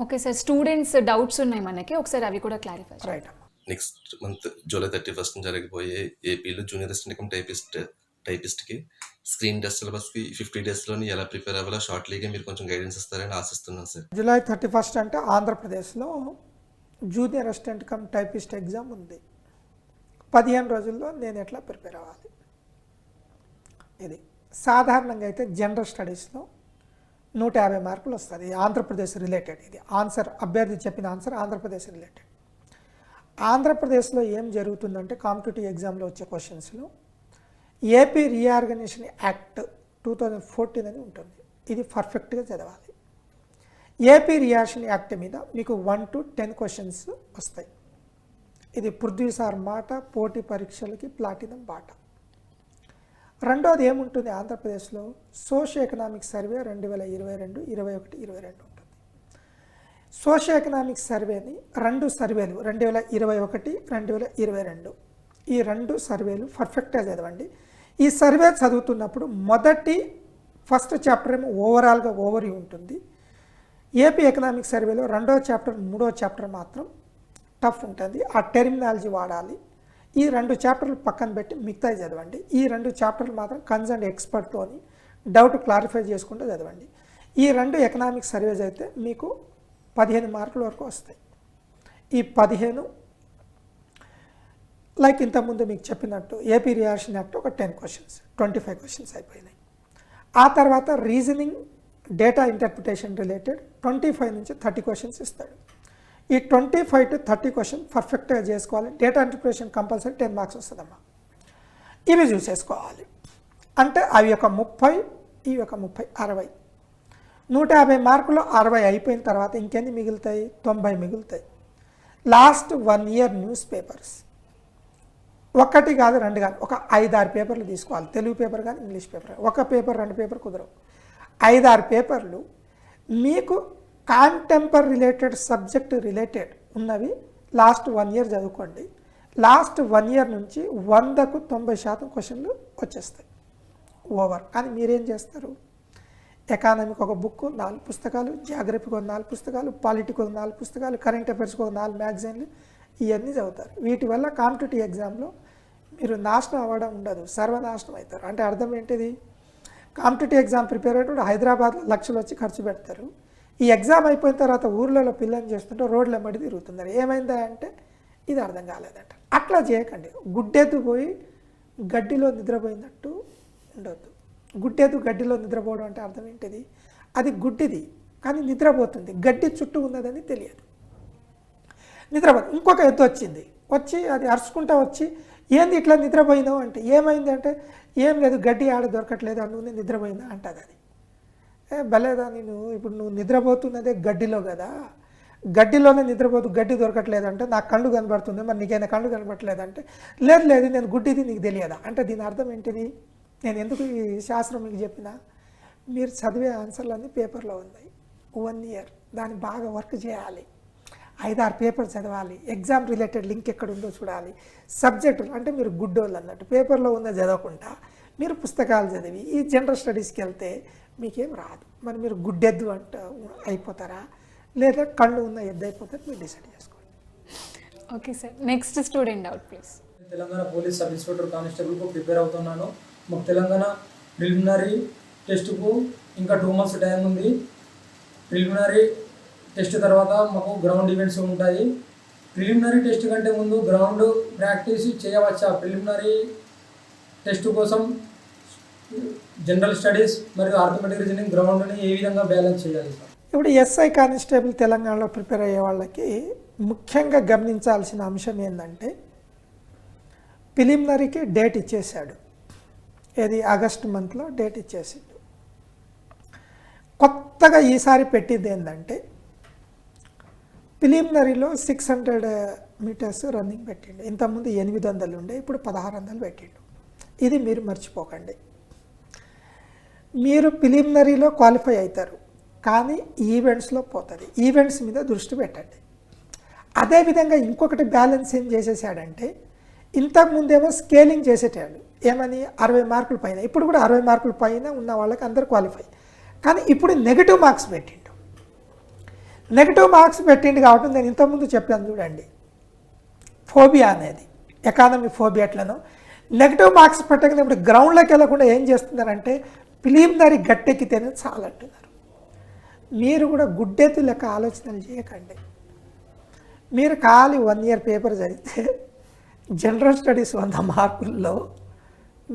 Okay sir, students doubts ఉన్నాయి మనకి, ఒకసారి అవి కూడా క్లారిఫై. రైట్ అమ్మా. నెక్స్ట్ మంత్ జూలై 31 జరగబోయే ఏపీలో జూనియర్ అసిస్టెంట్ కమ్ టైపిస్ట్కి స్క్రీన్ టెస్ట్ సిలబస్కి 50 డేస్లోని ఎలా ప్రిపేర్ అవ్వాలో షార్ట్లీగా మీరు కొంచెం గైడెన్స్ ఇస్తారని ఆశిస్తున్నాను సార్. జూలై 31 అంటే ఆంధ్రప్రదేశ్లో junior assistant cum typist exam ఉంది. 15 రోజుల్లో నేను ఎట్లా ప్రిపేర్ అవ్వాలి? ఇది సాధారణంగా అయితే జనరల్ స్టడీస్లో 150 మార్కులు వస్తుంది, ఆంధ్రప్రదేశ్ రిలేటెడ్. ఇది ఆన్సర్, అభ్యర్థి చెప్పిన ఆన్సర్ ఆంధ్రప్రదేశ్ రిలేటెడ్. ఆంధ్రప్రదేశ్లో ఏం జరుగుతుందంటే కాంపిటేటివ్ ఎగ్జామ్లో వచ్చే క్వశ్చన్స్లో ఏపీ రీఆర్గనైజేషన్ యాక్ట్ 2014 అని ఉంటుంది. ఇది పర్ఫెక్ట్గా చదవాలి. ఏపీ రీఆర్గనైజేషన్ యాక్ట్ మీద మీకు 1 to 10 క్వశ్చన్స్ వస్తాయి. ఇది పృథ్వీ సార్ మాట, పోటీ పరీక్షలకి ప్లాటినం బాట. రెండోది ఏముంటుంది ఆంధ్రప్రదేశ్లో, సోషియో ఎకనామిక్ సర్వే 2022, 21, 22 ఉంటుంది. సోషియో ఎకనామిక్ సర్వేని 2 సర్వేలు 2021, 2022, ఈ 2 సర్వేలు పర్ఫెక్ట్గా చదవండి. ఈ సర్వే చదువుతున్నప్పుడు ఫస్ట్ చాప్టర్ ఏమో ఓవరాల్గా ఓవర్వ్యూ ఉంటుంది. ఏపీ ఎకనామిక్ సర్వేలో 2వ చాప్టర్ 3వ చాప్టర్ మాత్రం టఫ్ ఉంటుంది, ఆ టెర్మినాలజీ వాడాలి. ఈ 2 చాప్టర్లు పక్కన పెట్టి మిగతాయి చదవండి. ఈ 2 చాప్టర్లు మాత్రం కన్సర్న్ ఎక్స్పర్ట్తోని డౌట్ క్లారిఫై చేసుకుంటూ చదవండి. ఈ 2 ఎకనామిక్ సర్వేస్ అయితే మీకు 15 మార్కుల వరకు వస్తాయి. ఈ 15 లైక్ ఇంతకుముందు మీకు చెప్పినట్టు ఏపీ రియాక్షన్ యాక్ట్ ఒక 10 క్వశ్చన్స్, 25 క్వశ్చన్స్ అయిపోయినాయి. ఆ తర్వాత రీజనింగ్, డేటా ఇంటర్ప్రిటేషన్ రిలేటెడ్ 25 నుంచి 30 క్వశ్చన్స్ ఇస్తాడు. ఈ 25 to 30 క్వశ్చన్ పర్ఫెక్ట్గా చేసుకోవాలి. డేటా ఇంటర్ప్రిటేషన్ కంపల్సరీ 10 మార్క్స్ వస్తుందమ్మా. ఇవి చూసేసుకోవాలి. అంటే అవి ఒక 30, ఇవి ఒక 30, 60. 150 మార్కులు 60 అయిపోయిన తర్వాత ఇంకెన్ని మిగులుతాయి? 90 మిగులుతాయి. లాస్ట్ 1 year న్యూస్ పేపర్స్, 1 కాదు 2 కాదు, ఒక 5-6 పేపర్లు తీసుకోవాలి. తెలుగు పేపర్ కానీ ఇంగ్లీష్ పేపర్, ఒక పేపర్ 2 పేపర్ కుదరవు. 5-6 పేపర్లు మీకు కాంటెంపరీ రిలేటెడ్, సబ్జెక్ట్ రిలేటెడ్ ఉన్నవి లాస్ట్ 1 year చదువుకోండి. లాస్ట్ 1 year నుంచి 100కు 90% క్వశ్చన్లు వచ్చేస్తాయి ఓవర్. కానీ మీరేం చేస్తారు? ఎకానమీకి ఒక బుక్, 4 పుస్తకాలు, జాగ్రఫీకి ఒక 4 పుస్తకాలు, పాలిటిక్ ఒక 4 పుస్తకాలు, కరెంట్ అఫైర్స్కి ఒక 4 మ్యాగజైన్లు, ఇవన్నీ చదువుతారు. వీటి వల్ల కాంపిటేటివ్ ఎగ్జామ్లో మీరు నాశనం అవ్వడం ఉండదు, సర్వనాశనం అవుతారు. అంటే అర్థం ఏంటిది? కాంపిటేటివ్ ఎగ్జామ్ ప్రిపేర్ అయ్యేటప్పుడు హైదరాబాద్లో లక్షలు వచ్చి ఖర్చు పెడతారు. ఈ ఎగ్జామ్ అయిపోయిన తర్వాత ఊర్లలో పిల్లల్ని చేస్తుంటే రోడ్ల ఎమ్మడి తిరుగుతున్నారు. ఏమైందా అంటే ఇది అర్థం కాలేదంట. అట్లా చేయకండి. గుడ్డెద్దు పోయి గడ్డిలో నిద్రపోయినట్టు ఉండొద్దు. గుడ్డెద్దు గడ్డిలో నిద్రపోవడం అంటే అర్థం ఏంటిది? అది గుడ్డిది కానీ నిద్రపోతుంది, గడ్డి చుట్టూ ఉన్నదని తెలియదు, నిద్రపోతుంది. ఇంకొక ఎద్దు వచ్చి అది అరుచుకుంటా వచ్చి, ఏంది ఇట్లా నిద్రపోయినావు అంటే, ఏమైంది అంటే, ఏం లేదు గడ్డి ఆడ దొరకట్లేదు, నువ్వు నిద్రపోయినా అంటుంది. అది భలేదా, ఇప్పుడు నువ్వు నిద్రపోతున్నదే గడ్డిలో కదా, గడ్డిలోనే నిద్రపోతూ గడ్డి దొరకట్లేదంటే నాకు కళ్ళు కనబడుతుంది, మరి నీకైనా కళ్ళు కనబడట్లేదంటే, లేదు నేను గుడ్డిది నీకు తెలియదా అంటే దీని అర్థం ఏంటిది? నేను ఎందుకు ఈ శాస్త్రం మీకు చెప్పినా, మీరు చదివే ఆన్సర్లన్నీ పేపర్లో ఉన్నాయి. 1 year దాన్ని బాగా వర్క్ చేయాలి. 5-6 పేపర్స్ చదవాలి. ఎగ్జామ్ రిలేటెడ్ లింక్ ఎక్కడ ఉందో చూడాలి. సబ్జెక్టులు అంటే మీరు గుడ్డోళ్ళు అన్నట్టు, పేపర్లో ఉందో చదవకుండా మీరు పుస్తకాలు చదివి ఈ జనరల్ స్టడీస్కి వెళ్తే మీకేం రాదు. మరి మీరు గుడ్డెద్దు అయిపోతారా లేదా కళ్ళు ఉన్న ఎద్దు అయిపోతారు, మీరు డిసైడ్ చేసుకోండి. Okay sir, next student doubt please. Telangana police sub inspector కానిస్టేబుల్కు ప్రిపేర్ అవుతున్నాను. మాకు తెలంగాణ ప్రిలిమినరీ టెస్ట్కు ఇంకా 2 months టైం ఉంది. ప్రిలిమినరీ టెస్ట్ తర్వాత మాకు గ్రౌండ్ ఈవెంట్స్ ఉంటాయి. ప్రిలిమినరీ టెస్ట్ కంటే ముందు గ్రౌండ్ ప్రాక్టీస్ చేయవచ్చా? ప్రిలిమినరీ టెస్ట్ కోసం జనరల్ స్టడీస్ మరియు ఆర్థమెటిక్ రీజనింగ్ గ్రౌండ్ని ఏ విధంగా బ్యాలెన్స్ చేయాలి సార్? ఇప్పుడు ఎస్ఐ కానిస్టేబుల్ తెలంగాణలో ప్రిపేర్ అయ్యే వాళ్ళకి ముఖ్యంగా గమనించాల్సిన అంశం ఏంటంటే, ప్రిలిమినరీకి డేట్ ఇచ్చేసాడు, ఏది ఆగస్ట్ మంత్లో డేట్ ఇచ్చేసిండు. కొత్తగా ఈసారి పెట్టింది ఏంటంటే ప్రిలిమినరీలో 600 మీటర్స్ రన్నింగ్ పెట్టిండు. ఇంతకుముందు 800 ఉండే, ఇప్పుడు 1600 పెట్టిండు. ఇది మీరు మర్చిపోకండి. మీరు ప్రిలిమినరీలో క్వాలిఫై అవుతారు, కానీ ఈవెంట్స్లో పోతుంది. ఈవెంట్స్ మీద దృష్టి పెట్టండి. అదేవిధంగా ఇంకొకటి బ్యాలెన్స్ ఏం చేసేసాడంటే, ఇంతకుముందేమో స్కేలింగ్ చేసేటాడు, ఏమని 60 మార్కుల పైన, ఇప్పుడు కూడా 60 మార్కుల పైన ఉన్న వాళ్ళకి అందరు క్వాలిఫై. కానీ ఇప్పుడు నెగిటివ్ మార్క్స్ పెట్టిండు. నెగిటివ్ మార్క్స్ పెట్టిండు కాబట్టి నేను ఇంతకుముందు చెప్పాను చూడండి, ఫోబియా అనేది, ఎకానమీ ఫోబియా ఎట్లనో నెగిటివ్ మార్క్స్ పెట్టకుండా ఇప్పుడు గ్రౌండ్లోకి వెళ్ళకుండా ఏం చేస్తున్నారంటే ప్రిలిమినరీ గట్టెక్కితేనే చాలా అంటున్నారు. మీరు కూడా గుడ్డెత్తు లెక్క ఆలోచనలు చేయకండి. మీరు ఖాళీ 1 ఇయర్ పేపర్ చదివితే జనరల్ స్టడీస్ 100 మార్కుల్లో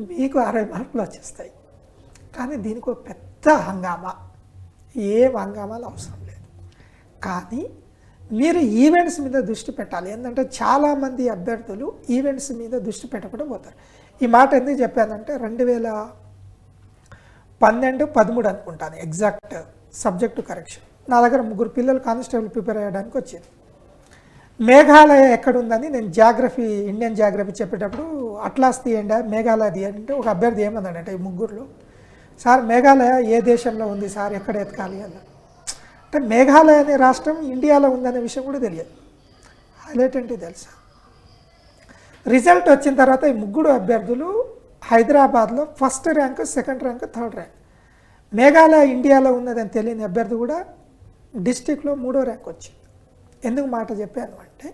మీకు 60 మార్కులు వచ్చేస్తాయి. కానీ దీనికి ఒక పెద్ద హంగామా, ఏం హంగామాలు అవసరం లేదు. కానీ మీరు ఈవెంట్స్ మీద దృష్టి పెట్టాలి. ఏంటంటే చాలామంది అభ్యర్థులు ఈవెంట్స్ మీద దృష్టి పెట్టకుండా పోతారు. ఈ మాట ఎందుకు చెప్పానంటే 2012-13 అనుకుంటాను ఎగ్జాక్ట్ సబ్జెక్టు కరెక్షన్. నా దగ్గర 3 పిల్లలు కానిస్టేబుల్ ప్రిపేర్ అయ్యడానికి వచ్చింది. మేఘాలయ ఎక్కడుందని నేను జాగ్రఫీ, ఇండియన్ జాగ్రఫీ చెప్పేటప్పుడు అట్లాస్ తీయండి, మేఘాలయ తీయండి అంటే ఒక అభ్యర్థి ఏమన్నాడంటే ఈ 3లో, సార్ మేఘాలయ ఏ దేశంలో ఉంది సార్, ఎక్కడ ఎతకాలి అన్నాడు. అంటే మేఘాలయ అనే రాష్ట్రం ఇండియాలో ఉందనే విషయం కూడా తెలియదు. హైలైట్ ఏంటి తెలుసా, రిజల్ట్ వచ్చిన తర్వాత ఈ 3 అభ్యర్థులు హైదరాబాద్లో first rank, second rank, third rank. Meghalaya ఇండియాలో ఉన్నదని తెలియని అభ్యర్థి కూడా డిస్టిక్లో 3వ ర్యాంక్ వచ్చింది. ఎందుకు మాట చెప్పాను అంటే,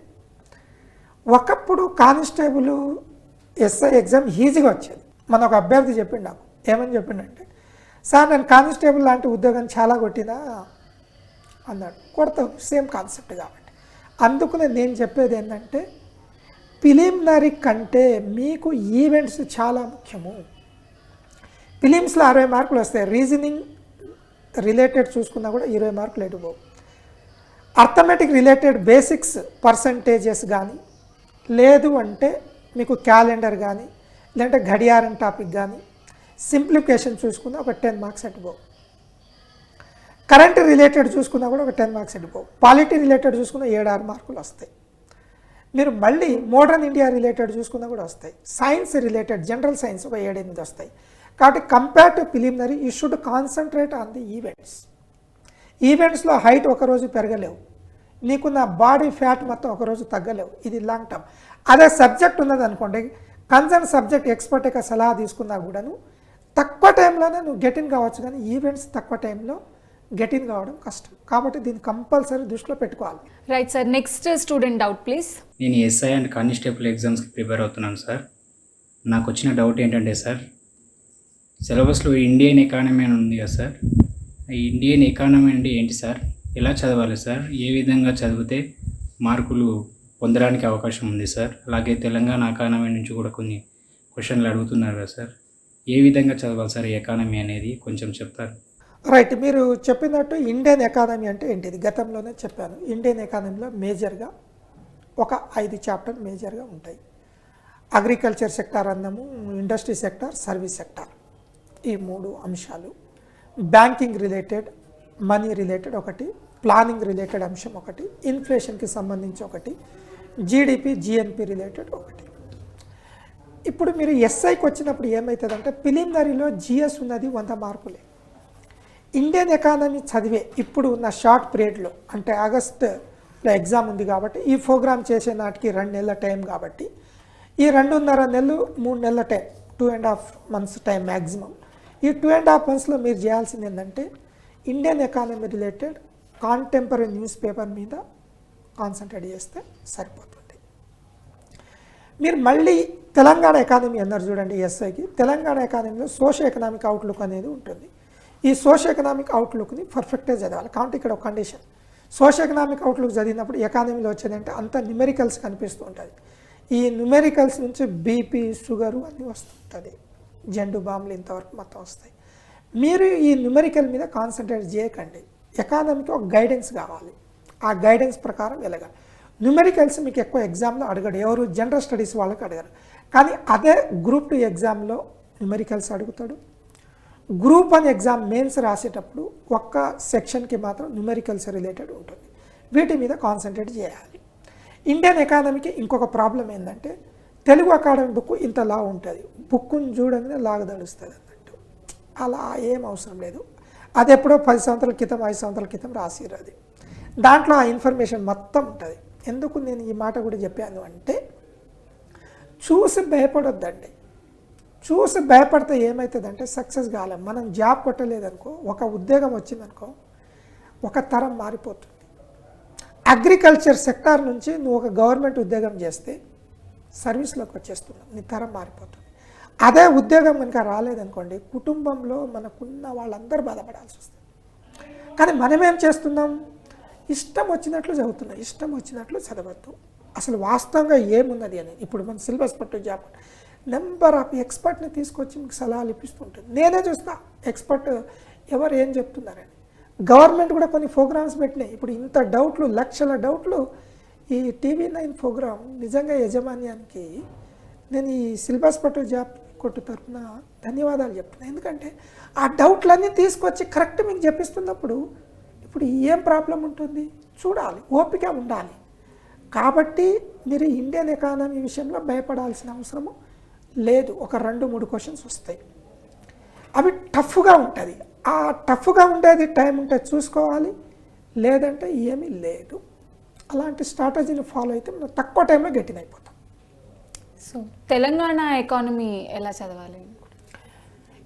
ఒకప్పుడు కానిస్టేబుల్ ఎస్ఐ ఎగ్జామ్ ఈజీగా వచ్చేది. మన ఒక అభ్యర్థి చెప్పిండు నాకు, ఏమని చెప్పిండంటే, సార్ నేను కానిస్టేబుల్ లాంటి ఉద్యోగం చాలా కొట్టినా అన్నాడు. కొడతాం, సేమ్ కాన్సెప్ట్ కాబట్టి. అందుకు నేను చెప్పేది ఏంటంటే ప్రిలిమినరీ కంటే మీకు ఈవెంట్స్ చాలా ముఖ్యము. ప్రిలిమ్స్లో 60 మార్కులు వస్తాయి, రీజనింగ్ రిలేటెడ్ చూసుకున్నా కూడా 20 మార్కులు ఎటుపోవు. అర్థమెటిక్ రిలేటెడ్ బేసిక్స్ పర్సంటేజెస్ కానీ, లేదు అంటే మీకు క్యాలెండర్ కానీ, లేదంటే గడియారం టాపిక్ కానీ, సింప్లిఫికేషన్ చూసుకున్నా ఒక 10 మార్క్స్ ఎటుపోవు. కరెంట్ రిలేటెడ్ చూసుకున్నా కూడా ఒక 10 మార్క్స్ ఎటుపోవు. పాలిటీ రిలేటెడ్ చూసుకున్నా 7-6 మార్కులు వస్తాయి. మీరు మళ్ళీ మోడర్న్ ఇండియా రిలేటెడ్ చూసుకున్నా కూడా వస్తాయి. సైన్స్ రిలేటెడ్, జనరల్ సైన్స్ ఒక 7-8 వస్తాయి. కాబట్టి compare to preliminary you should concentrate on the events. ఈవెంట్స్లో హైట్ ఒకరోజు పెరగలేవు, నీకున్న బాడీ ఫ్యాట్ మొత్తం ఒకరోజు తగ్గలేవు. ఇది లాంగ్ టర్మ్. అదే సబ్జెక్ట్ ఉన్నది అనుకోండి, కన్సర్న్ సబ్జెక్ట్ ఎక్స్పర్ట్ యొక్క సలహా తీసుకున్నా కూడాను తక్కువ టైంలోనే నువ్వు గెటిన్ కావచ్చు. కానీ ఈవెంట్స్ తక్కువ టైంలో గెటిన్ కావడం కష్టం. కాబట్టి దీన్ని కంపల్సరీ దృష్టిలో పెట్టుకోవాలి. Right sir, next student doubt please. నేను ఎస్ఐ అండ్ కానిస్టేబుల్ ఎగ్జామ్స్కి ప్రిపేర్ అవుతున్నాను సార్. నాకు వచ్చిన డౌట్ ఏంటంటే సార్, సిలబస్లో ఇండియన్ ఎకానమీ అని ఉంది కదా సార్, ఈ ఇండియన్ ఎకానమీ అంటే ఏంటి సార్, ఎలా చదవాలి సార్, ఏ విధంగా చదివితే మార్కులు పొందడానికి అవకాశం ఉంది సార్? అలాగే తెలంగాణ ఎకానమీ నుంచి కూడా కొన్ని క్వశ్చన్లు అడుగుతున్నారు కదా సార్, ఏ విధంగా చదవాలి సార్ ఎకానమీ అనేది కొంచెం చెప్తారు? రైట్, మీరు చెప్పినట్టు ఇండియన్ ఎకానమీ అంటే ఏంటిది గతంలోనే చెప్పాను. ఇండియన్ ఎకానమీలో మేజర్గా ఒక 5 చాప్టర్ మేజర్గా ఉంటాయి. అగ్రికల్చర్ సెక్టార్ అన్నాము, ఇండస్ట్రీ సెక్టార్, సర్వీస్ సెక్టార్, ఈ 3 అంశాలు. బ్యాంకింగ్ రిలేటెడ్, మనీ రిలేటెడ్ ఒకటి, ప్లానింగ్ రిలేటెడ్ అంశం ఒకటి, ఇన్ఫ్లేషన్కి సంబంధించి ఒకటి, జీడిపి జిఎన్పి రిలేటెడ్ ఒకటి. ఇప్పుడు మీరు ఎస్ఐకి వచ్చినప్పుడు ఏమవుతుందంటే ప్రిలిమినరీలో జిఎస్ ఉన్నది 100 మార్కులే. ఇండియన్ ఎకానమీ చదివే ఇప్పుడు ఉన్న షార్ట్ పీరియడ్లో, అంటే ఆగస్టులో ఎగ్జామ్ ఉంది కాబట్టి ఈ ప్రోగ్రామ్ చేసే నాటికి 2 నెలల టైం కాబట్టి ఈ 2.5 నెలలు 3 నెలల టైం, 2.5 months టైం మ్యాక్సిమం. ఈ 2.5 monthsలో మీరు చేయాల్సింది ఏంటంటే Indian economy related contemporary news paper మీద కాన్సన్ట్రేట్ చేస్తే సరిపోతుంది. మీరు మళ్ళీ తెలంగాణ ఎకానమీ అన్నారు చూడండి ఎస్ఐకి. తెలంగాణ ఎకానమీలో సోషల్ ఎకనామిక్ అవుట్లుక్ అనేది ఉంటుంది. ఈ సోషల్ ఎకనామిక్ అవుట్లుక్ని పర్ఫెక్ట్గా చదవాలి. కాబట్టి ఇక్కడ ఒక కండిషన్, సోషల్ ఎకనామిక్ అవుట్లుక్ చదివినప్పుడు ఎకానమీలో వచ్చేదంటే అంత న్యూమెరికల్స్ కనిపిస్తూ ఉంటుంది. ఈ న్యూమెరికల్స్ నుంచి బీపీ, షుగరు అన్నీ వస్తుంటుంది, జెండు బాంబులు ఇంతవరకు మొత్తం వస్తాయి. మీరు ఈ న్యూమెరికల్ మీద కాన్సన్ట్రేట్ చేయకండి. ఎకానమీకి ఒక గైడెన్స్ కావాలి, ఆ గైడెన్స్ ప్రకారం వెళ్ళగాలి. న్యూమెరికల్స్ మీకు ఎక్కువ ఎగ్జామ్లో అడగడు, ఎవరు జనరల్ స్టడీస్ వాళ్ళకి అడగరు. కానీ అదే గ్రూప్ 2 ఎగ్జామ్లో న్యూమెరికల్స్ అడుగుతాడు. గ్రూప్ 1 ఎగ్జామ్ మెయిన్స్ రాసేటప్పుడు ఒక్క సెక్షన్కి మాత్రం న్యూమెరికల్స్ రిలేటెడ్ ఉంటుంది. వీటి మీద కాన్సన్ట్రేట్ చేయాలి. ఇండియన్ ఎకానమీకి ఇంకొక ప్రాబ్లం ఏంటంటే తెలుగు అకాడమీ బుక్ ఇంత లా ఉంటుంది, బుక్ను చూడగానే లాగదడుస్తుంది అన్నట్టు. అలా ఏం అవసరం లేదు. అది ఎప్పుడో 10 సంవత్సరాల క్రితం 5 సంవత్సరాల క్రితం రాసిరు. అది దాంట్లో ఆ ఇన్ఫర్మేషన్ మొత్తం ఉంటుంది. ఎందుకు నేను ఈ మాట కూడా చెప్పాను అంటే చూసి భయపడొద్దండి. చూసి భయపడితే ఏమవుతుందంటే సక్సెస్ కాలేం. మనం జాబ్ కొట్టలేదనుకో, ఒక ఉద్యోగం వచ్చిందనుకో, ఒక తరం మారిపోతుంది. అగ్రికల్చర్ సెక్టార్ నుంచి నువ్వు ఒక గవర్నమెంట్ ఉద్యోగం చేస్తే సర్వీస్లోకి వచ్చేస్తున్నావు, నీ తరం మారిపోతుంది. అదే ఉద్యోగం కనుక రాలేదనుకోండి, కుటుంబంలో మనకున్న వాళ్ళందరూ బాధపడాల్సి వస్తుంది. కానీ మనమేం చేస్తున్నాం, ఇష్టం వచ్చినట్లు చదువుతున్నాం, ఇష్టం వచ్చినట్లు చదవద్దు. అసలు వాస్తవంగా ఏమున్నది అనేది ఇప్పుడు మన సిలబస్ పట్టు జాబ్ నెంబర్ ఆఫ్ ఎక్స్పర్ట్ని తీసుకొచ్చి మీకు సలహాలు ఇప్పిస్తుంటుంది. నేనే చూస్తా ఎక్స్పర్ట్ ఎవరు ఏం చెప్తున్నారని. గవర్నమెంట్ కూడా కొన్ని ప్రోగ్రామ్స్ పెట్టినాయి. ఇప్పుడు ఇంత డౌట్లు, లక్షల డౌట్లు. ఈ TV9 ప్రోగ్రామ్ నిజంగా యజమాన్యానికి నేను ఈ సిలబస్ పట్టు జాబ్ కొట్టు తరఫున ధన్యవాదాలు చెప్తున్నాను. ఎందుకంటే ఆ డౌట్లన్నీ తీసుకొచ్చి కరెక్ట్ మీకు చెప్పిస్తున్నప్పుడు ఇప్పుడు ఏం ప్రాబ్లం ఉంటుంది చూడాలి, ఓపిక ఉండాలి. కాబట్టి మీరు ఇండియన్ ఎకానమీ విషయంలో భయపడాల్సిన అవసరము లేదు. ఒక 2-3 క్వశ్చన్స్ వస్తాయి, అవి టఫ్గా ఉంటుంది. ఆ టఫ్గా ఉండేది టైం ఉంటే చూసుకోవాలి, లేదంటే ఏమీ లేదు. అలాంటి స్ట్రాటజీని ఫాలో అయితే మనం తక్కువ టైంలో గెట్టిన్ అయిపోతాం. సో తెలంగాణ ఎకానమీ ఎలా చదవాలి?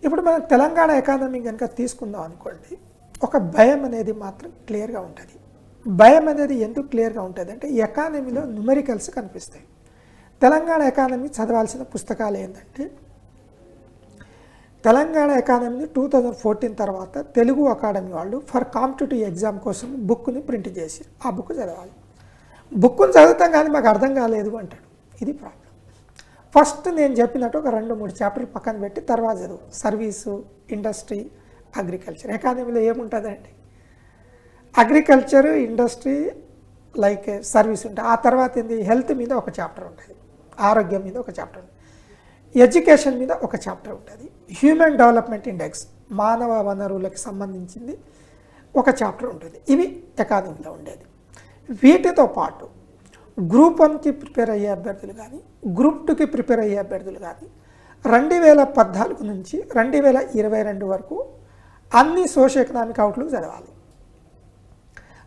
ఇప్పుడు మనం తెలంగాణ ఎకానమీ కనుక తీసుకుందాం అనుకోండి, ఒక భయం అనేది మాత్రం క్లియర్గా ఉంటుంది. భయం అనేది ఎందుకు క్లియర్గా ఉంటుంది అంటే ఎకానమీలో న్యూమెరికల్స్ కనిపిస్తాయి. తెలంగాణ ఎకానమీ చదవాల్సిన పుస్తకాలు ఏంటంటే తెలంగాణ ఎకానమీని 2014 తర్వాత తెలుగు అకాడమీ వాళ్ళు ఫర్ కాంపిటేటివ్ ఎగ్జామ్ కోసం బుక్ని ప్రింట్ చేసి ఆ బుక్ చదవాలి. బుక్ని చదువుతాం కానీ మాకు అర్థం కాలేదు అంటాడు. ఇది ప్రాబ్లం. ఫస్ట్ నేను చెప్పినట్టు ఒక 2-3 చాప్టర్లు పక్కన పెట్టి తర్వాత చదువు. Service, industry, agriculture. ఎకానమీలో ఏముంటుందండి, అగ్రికల్చర్, ఇండస్ట్రీ, లైక్ సర్వీస్ ఉంటాయి. ఆ తర్వాత ఏంది, హెల్త్ మీద ఒక చాప్టర్ ఉంటుంది, ఆరోగ్యం మీద ఒక చాప్టర్ ఉంటుంది, ఎడ్యుకేషన్ మీద ఒక చాప్టర్ ఉంటుంది, హ్యూమన్ డెవలప్మెంట్ ఇండెక్స్ మానవ వనరులకు సంబంధించింది ఒక చాప్టర్ ఉంటుంది. ఇవి ఎకానమీలో ఉండేది. వీటితో పాటు గ్రూప్ 1కి ప్రిపేర్ అయ్యే అభ్యర్థులు కానీ గ్రూప్ 2కి ప్రిపేర్ అయ్యే అభ్యర్థులు కానీ 2014 నుంచి 2022 వరకు అన్ని సోషల్ ఎకనామిక్ అవుట్లుక్ చదవాలి.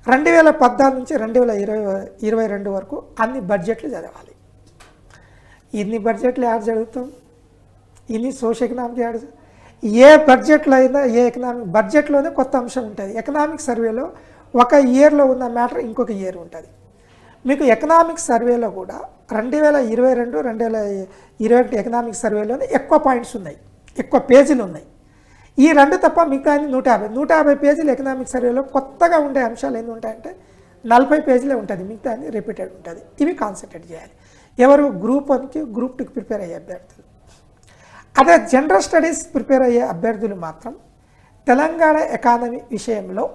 2014 నుంచి 2022 వరకు అన్ని బడ్జెట్లు చదవాలి. ఇన్ని బడ్జెట్లు యాడ్ చదువుతాం, ఇన్ని సోషల్ ఎకనామిక్ యాడ్. ఏ బడ్జెట్లో అయినా ఏ ఎకనామిక్ బడ్జెట్లోనే కొత్త అంశం ఉంటుంది. ఎకనామిక్ సర్వేలో ఒక ఇయర్లో ఉన్న మ్యాటర్ ఇంకొక ఇయర్ ఉంటుంది. మీకు ఎకనామిక్ సర్వేలో కూడా 2022, 2021 ఎకనామిక్ సర్వేలోనే ఎక్కువ పాయింట్స్ ఉన్నాయి, ఎక్కువ పేజీలు ఉన్నాయి. ఈ 2 తప్ప మిగతా 150 పేజీలు ఎకనామిక్ సర్వేలో కొత్తగా ఉండే అంశాలు ఎన్ని ఉంటాయంటే 40 పేజీలే ఉంటుంది, మిగతా రిపీటెడ్ ఉంటుంది. ఇవి కాన్సన్ట్రేట్ చేయాలి ఎవరు గ్రూప్ 1కి గ్రూప్ 2కి ప్రిపేర్ అయ్యే అభ్యర్థులు. అదే జనరల్ స్టడీస్ ప్రిపేర్ అయ్యే అభ్యర్థులు మాత్రం తెలంగాణ ఎకానమీ విషయంలో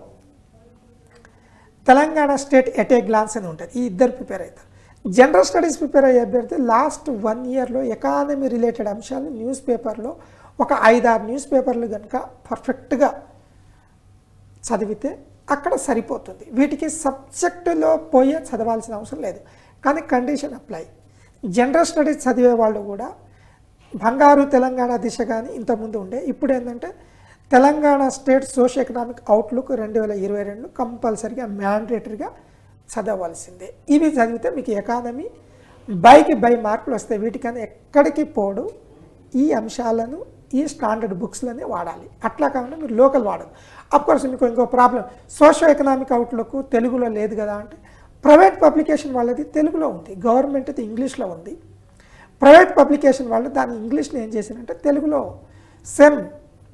Telangana state at a glance అని ఉంటుంది. ఈ ఇద్దరు ప్రిపేర్ అవుతారు. జనరల్ స్టడీస్ ప్రిపేర్ అయ్యే అభ్యర్థి లాస్ట్ 1 ఇయర్లో ఎకానమీ రిలేటెడ్ అంశాలు న్యూస్ పేపర్లో ఒక 5-6 న్యూస్ పేపర్లు కనుక పర్ఫెక్ట్గా చదివితే అక్కడ సరిపోతుంది. వీటికి సబ్జెక్టులో పోయే చదవాల్సిన అవసరం లేదు. కానీ కండిషన్ అప్లై. జనరల్ స్టడీస్ చదివే వాళ్ళు కూడా బంగారు తెలంగాణ దిశ కానీ ఇంతకుముందు ఉండే, ఇప్పుడు ఏంటంటే Telangana state social economic outlook 2022 కంపల్సరీగా మ్యాండేటరీగా చదవాల్సిందే. ఇవి చదివితే మీకు ఎకానమీ బై మార్కులు వస్తాయి. వీటికన్నా ఎక్కడికి పోడు. ఈ అంశాలను ఈ స్టాండర్డ్ బుక్స్లోనే వాడాలి. అట్లా కాకుండా మీరు లోకల్ వాడదు. అఫ్కోర్స్ మీకు ఇంకో ప్రాబ్లం, సోషల్ ఎకనామిక్ అవుట్లుక్ తెలుగులో లేదు కదా అంటే ప్రైవేట్ పబ్లికేషన్ వాళ్ళది తెలుగులో ఉంది, గవర్నమెంట్ది ఇంగ్లీష్లో ఉంది. ప్రైవేట్ పబ్లికేషన్ వాళ్ళు దాన్ని ఇంగ్లీష్లో ఏం చేశారంటే తెలుగులో సేమ్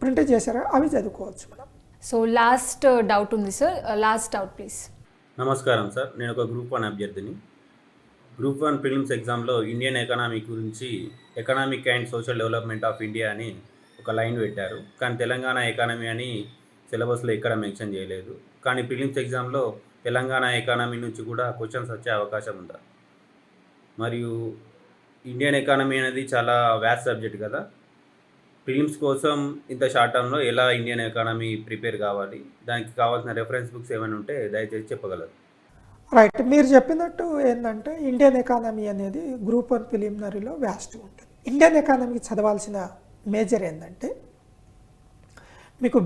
ప్రింట్ చేశారో అవి చదువుకోవచ్చు మనం. సో లాస్ట్ డౌట్ ఉంది సార్, లాస్ట్ డౌట్ ప్లీజ్. నమస్కారం సార్, నేను ఒక గ్రూప్ 1 అభ్యర్థిని. గ్రూప్ 1 ప్రిలిమ్స్ ఎగ్జామ్లో ఇండియన్ ఎకనామీ గురించి economic and social development of India అని ఒక లైన్ పెట్టారు. కానీ తెలంగాణ ఎకానమీ అని సిలబస్లో ఎక్కడ మెన్షన్ చేయలేదు. కానీ ప్రిలిమ్స్ ఎగ్జామ్లో తెలంగాణ ఎకానమీ నుంచి కూడా క్వశ్చన్స్ వచ్చే అవకాశం ఉందా? మరియు ఇండియన్ ఎకానమీ అనేది చాలా వ్యాస్ట్ సబ్జెక్ట్ కదా. ప్రిలిమ్స్ కోసం ఇంత షార్ట్ టర్మ్లో ఎలా ఇండియన్ ఎకానమీ ప్రిపేర్ కావాలి, దానికి కావాల్సిన రెఫరెన్స్ బుక్స్ ఏమైనా ఉంటే దయచేసి చెప్పగలరు. రైట్, మీరు చెప్పినట్టు ఏంటంటే ఇండియన్ ఎకానమీ అనేది గ్రూప్ 1 ప్రిలిమినరీలో వ్యాస్ట్ ఉంటుంది. ఇండియన్ ఎకానమీకి చదవాల్సిన మేజర్ ఏంటంటే మీకు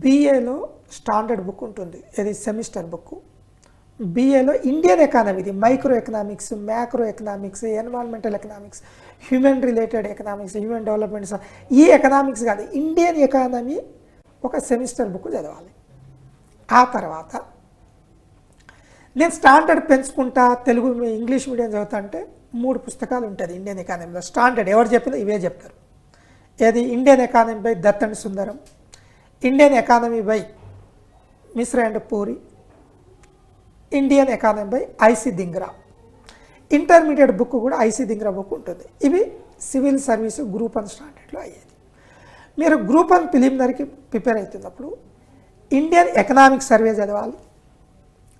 బీఏలో స్టాండర్డ్ బుక్ ఉంటుంది, ఇది సెమిస్టర్ బుక్. బీఏలో ఇండియన్ ఎకానమీది micro economics, macro economics, environmental economics, human related economics, human developments, ఈ ఎకనామిక్స్ కాదు, ఇండియన్ ఎకానమీ ఒక సెమిస్టర్ బుక్ చదవాలి. ఆ తర్వాత నేను స్టాండర్డ్ పెంచుకుంటా, తెలుగు ఇంగ్లీష్ మీడియం చదువుతా అంటే 3 పుస్తకాలు ఉంటుంది ఇండియన్ ఎకానమీలో. స్టాండర్డ్ ఎవరు చెప్పినా ఇవే చెప్తారు. ఏది Indian economy by Dutt and Sundaram, Indian economy by Mishra and Puri, Indian economy by IC Dhingra. Intermediate book కూడా ఐసి దింగ్రా బుక్ ఉంటుంది. ఇవి సివిల్ సర్వీసు గ్రూప్ 1 స్టాండర్డ్లో అయ్యేది. మీరు గ్రూప్ 1 ప్రిలిమినరీకి ప్రిపేర్ అవుతున్నప్పుడు ఇండియన్ ఎకనామిక్ సర్వే చదవాలి,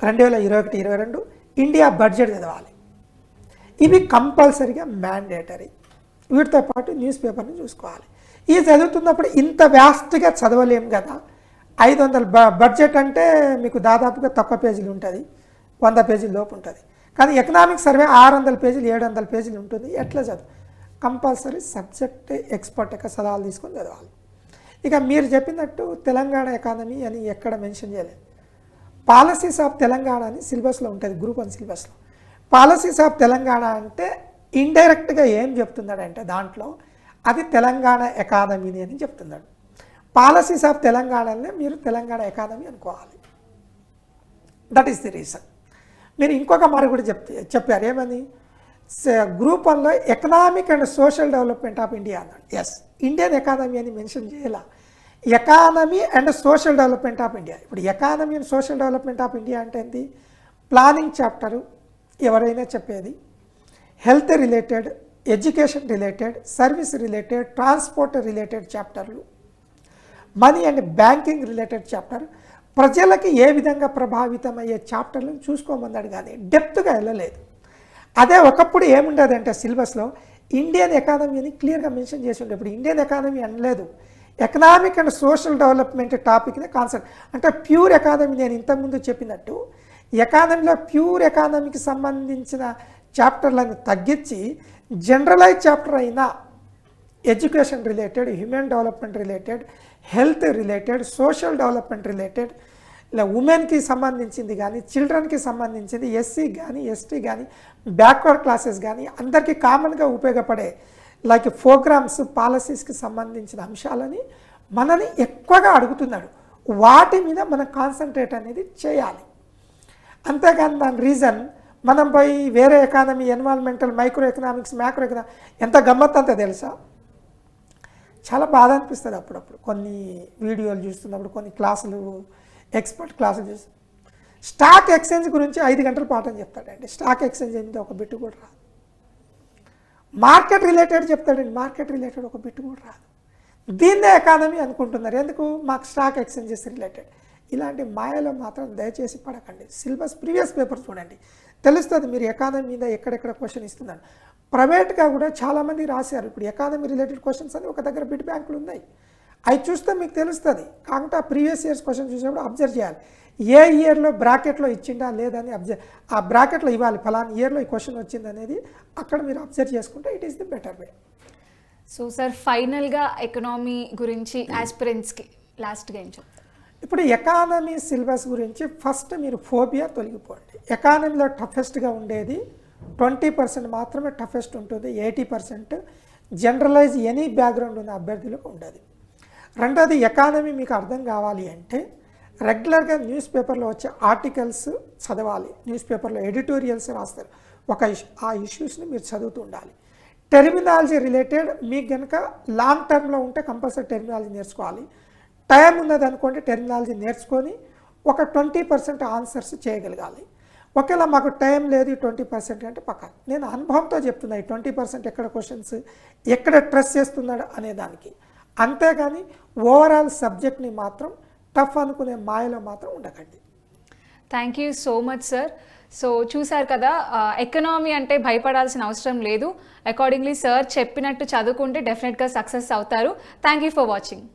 2021-22 ఇండియా బడ్జెట్ చదవాలి. ఇవి కంపల్సరీగా మ్యాండేటరీ. వీటితో పాటు న్యూస్ పేపర్ని చూసుకోవాలి. ఈ చదువుతున్నప్పుడు ఇంత వ్యాస్ట్గా చదవలేము కదా. 500 బడ్జెట్ అంటే మీకు దాదాపుగా తక్కువ పేజీలు ఉంటుంది, 100 పేజీల లోపు ఉంటుంది. కానీ ఎకనామిక్ సర్వే 600 పేజీలు 700 పేజీలు ఉంటుంది. ఎట్లా చదువు? కంపల్సరీ సబ్జెక్ట్ ఎక్స్పర్ట్ యొక్క సలహాలు తీసుకొని చదవాలి. ఇక మీరు చెప్పినట్టు తెలంగాణ ఎకానమీ అని ఎక్కడ మెన్షన్ చేయలేదు. పాలసీస్ ఆఫ్ తెలంగాణ అని సిలబస్లో ఉంటుంది, గ్రూప్ 1 సిలబస్లో. పాలసీస్ ఆఫ్ తెలంగాణ అంటే ఇండైరెక్ట్గా ఏం చెప్తున్నాడంటే దాంట్లో అది తెలంగాణ ఎకానమీని అని చెప్తున్నాడు. పాలసీస్ ఆఫ్ తెలంగాణనే మీరు తెలంగాణ ఎకానమీ అనుకోవాలి. That is the reason. మీరు ఇంకొక మాట కూడా చెప్పారు, ఏమని? గ్రూప్ 1లో economic and social development of India అన్నాడు. ఎస్, ఇండియన్ ఎకానమీ అని మెన్షన్ చేయాల. Economy and social development of India. ఇప్పుడు economy and social development of India అంటే ఏంటి? ప్లానింగ్ చాప్టరు ఎవరైనా చెప్పేది, health related, education related, service related, transport related చాప్టర్లు, money and banking related chapter, ప్రజలకి ఏ విధంగా ప్రభావితమయ్యే చాప్టర్లను చూసుకోమన్నాడు. కానీ డెప్త్గా వెళ్ళలేదు. అదే ఒకప్పుడు ఏముండదంటే సిలబస్లో ఇండియన్ ఎకానమీ అని క్లియర్గా మెన్షన్ చేసి ఉండే. ఇప్పుడు ఇండియన్ ఎకానమీ అనలేదు, ఎకనామిక్ అండ్ సోషల్ డెవలప్మెంట్ టాపిక్ని కాన్సెప్ట్ అంటే ప్యూర్ ఎకానమీ. నేను ఇంతకుముందు చెప్పినట్టు ఎకానమీలో ప్యూర్ ఎకానమీకి సంబంధించిన చాప్టర్లను తగ్గించి జనరలైజ్ చాప్టర్ అయిన education related, human development related, health related, social development related, ఇలా ఉమెన్కి సంబంధించింది కానీ, చిల్డ్రన్కి సంబంధించింది, ఎస్సీ కానీ, ఎస్టీ కానీ, బ్యాక్వర్డ్ క్లాసెస్ కానీ, అందరికీ కామన్గా ఉపయోగపడే లైక్ ప్రోగ్రామ్స్, పాలసీస్కి సంబంధించిన అంశాలని మనని ఎక్కువగా అడుగుతున్నాడు. వాటి మీద మనం కాన్సన్ట్రేట్ అనేది చేయాలి. అంతేగాని దాని రీజన్ మనం పోయి వేరే economy, environmental, micro economics, macro economics ఎంత గమ్మత్ అంత తెలుసా? చాలా బాధ అనిపిస్తుంది అప్పుడప్పుడు కొన్ని వీడియోలు చూస్తున్నప్పుడు, కొన్ని క్లాసులు, ఎక్స్పర్ట్ క్లాసులు చూసి. స్టాక్ ఎక్స్చేంజ్ గురించి 5 గంటల పాఠం చెప్తాడండి. స్టాక్ ఎక్స్చేంజ్ ఏంటో ఒక బిట్టు కూడా రాదు. మార్కెట్ రిలేటెడ్ చెప్తాడండి, మార్కెట్ రిలేటెడ్ ఒక బిట్టు కూడా రాదు. దీన్నే ఎకానమీ అనుకుంటున్నారు. ఎందుకు? మాకు స్టాక్ ఎక్స్చేంజెస్ రిలేటెడ్. ఇలాంటి మాయలో మాత్రం దయచేసి పడకండి. సిలబస్ ప్రీవియస్ పేపర్ చూడండి, తెలుస్తుంది మీరు ఎకానమీ మీద ఎక్కడెక్కడ క్వశ్చన్ ఇస్తున్నాను. ప్రైవేట్గా కూడా చాలామంది రాశారు. ఇప్పుడు ఎకానమీ రిలేటెడ్ క్వశ్చన్స్ అని ఒక దగ్గర బిట్ బ్యాంకులు ఉన్నాయి, అవి చూస్తే మీకు తెలుస్తుంది. కాకుండా ఆ ప్రీవియస్ ఇయర్స్ క్వశ్చన్ చూసినప్పుడు అబ్జర్వ్ చేయాలి. ఏ ఇయర్లో బ్రాకెట్లో ఇచ్చిందా లేదని ఆ బ్రాకెట్లో ఇవ్వాలి, ఫలానా ఇయర్లో ఈ క్వశ్చన్ వచ్చింది అనేది అక్కడ మీరు అబ్జర్వ్ చేసుకుంటే it is the better way. So sir, ఫైనల్గా ఎకనామీ గురించి ఆస్పిరెంట్స్కి లాస్ట్గా ఏం చెప్తారు? ఇప్పుడు ఎకానమీ సిలబస్ గురించి ఫస్ట్ మీరు ఫోబియా తొలగిపోండి. ఎకానమీలో టఫెస్ట్గా ఉండేది 20% మాత్రమే టఫెస్ట్ ఉంటుంది, 80% జనరలైజ్ ఎనీ బ్యాక్గ్రౌండ్ ఉన్న అభ్యర్థులకు ఉండదు. రెండోది, ఎకానమీ మీకు అర్థం కావాలి అంటే రెగ్యులర్గా న్యూస్ పేపర్లో వచ్చే ఆర్టికల్స్ చదవాలి. న్యూస్ పేపర్లో ఎడిటోరియల్స్ రాస్తారు, ఆ ఇష్యూస్ని మీరు చదువుతూ ఉండాలి. టెర్మినాలజీ రిలేటెడ్ మీకు కనుక లాంగ్ టర్మ్లో ఉంటే కంపల్సరీ టెర్మినాలజీ నేర్చుకోవాలి. టైం ఉన్నది అనుకోండి, టెర్మినాలజీ నేర్చుకొని ఒక 20% ఆన్సర్స్ చేయగలగాలి. ఒకవేళ మాకు టైం లేదు 20% అంటే పక్క నేను అనుభవంతో చెప్తున్నా, ఈ 20% ఎక్కడ క్వశ్చన్స్ ఎక్కడ ట్రెస్ చేస్తున్నాడు అనే దానికి. అంతేగాని ఓవరాల్ సబ్జెక్ట్ని మాత్రం టఫ్ అనుకునే మాయలో మాత్రం ఉండకండి. Thank you so much sir. So చూసారు కదా, ఎకనామీ అంటే భయపడాల్సిన అవసరం లేదు. అకార్డింగ్లీ సార్ చెప్పినట్టు చదువుకుంటే డెఫినెట్గా సక్సెస్ అవుతారు. Thank you for watching.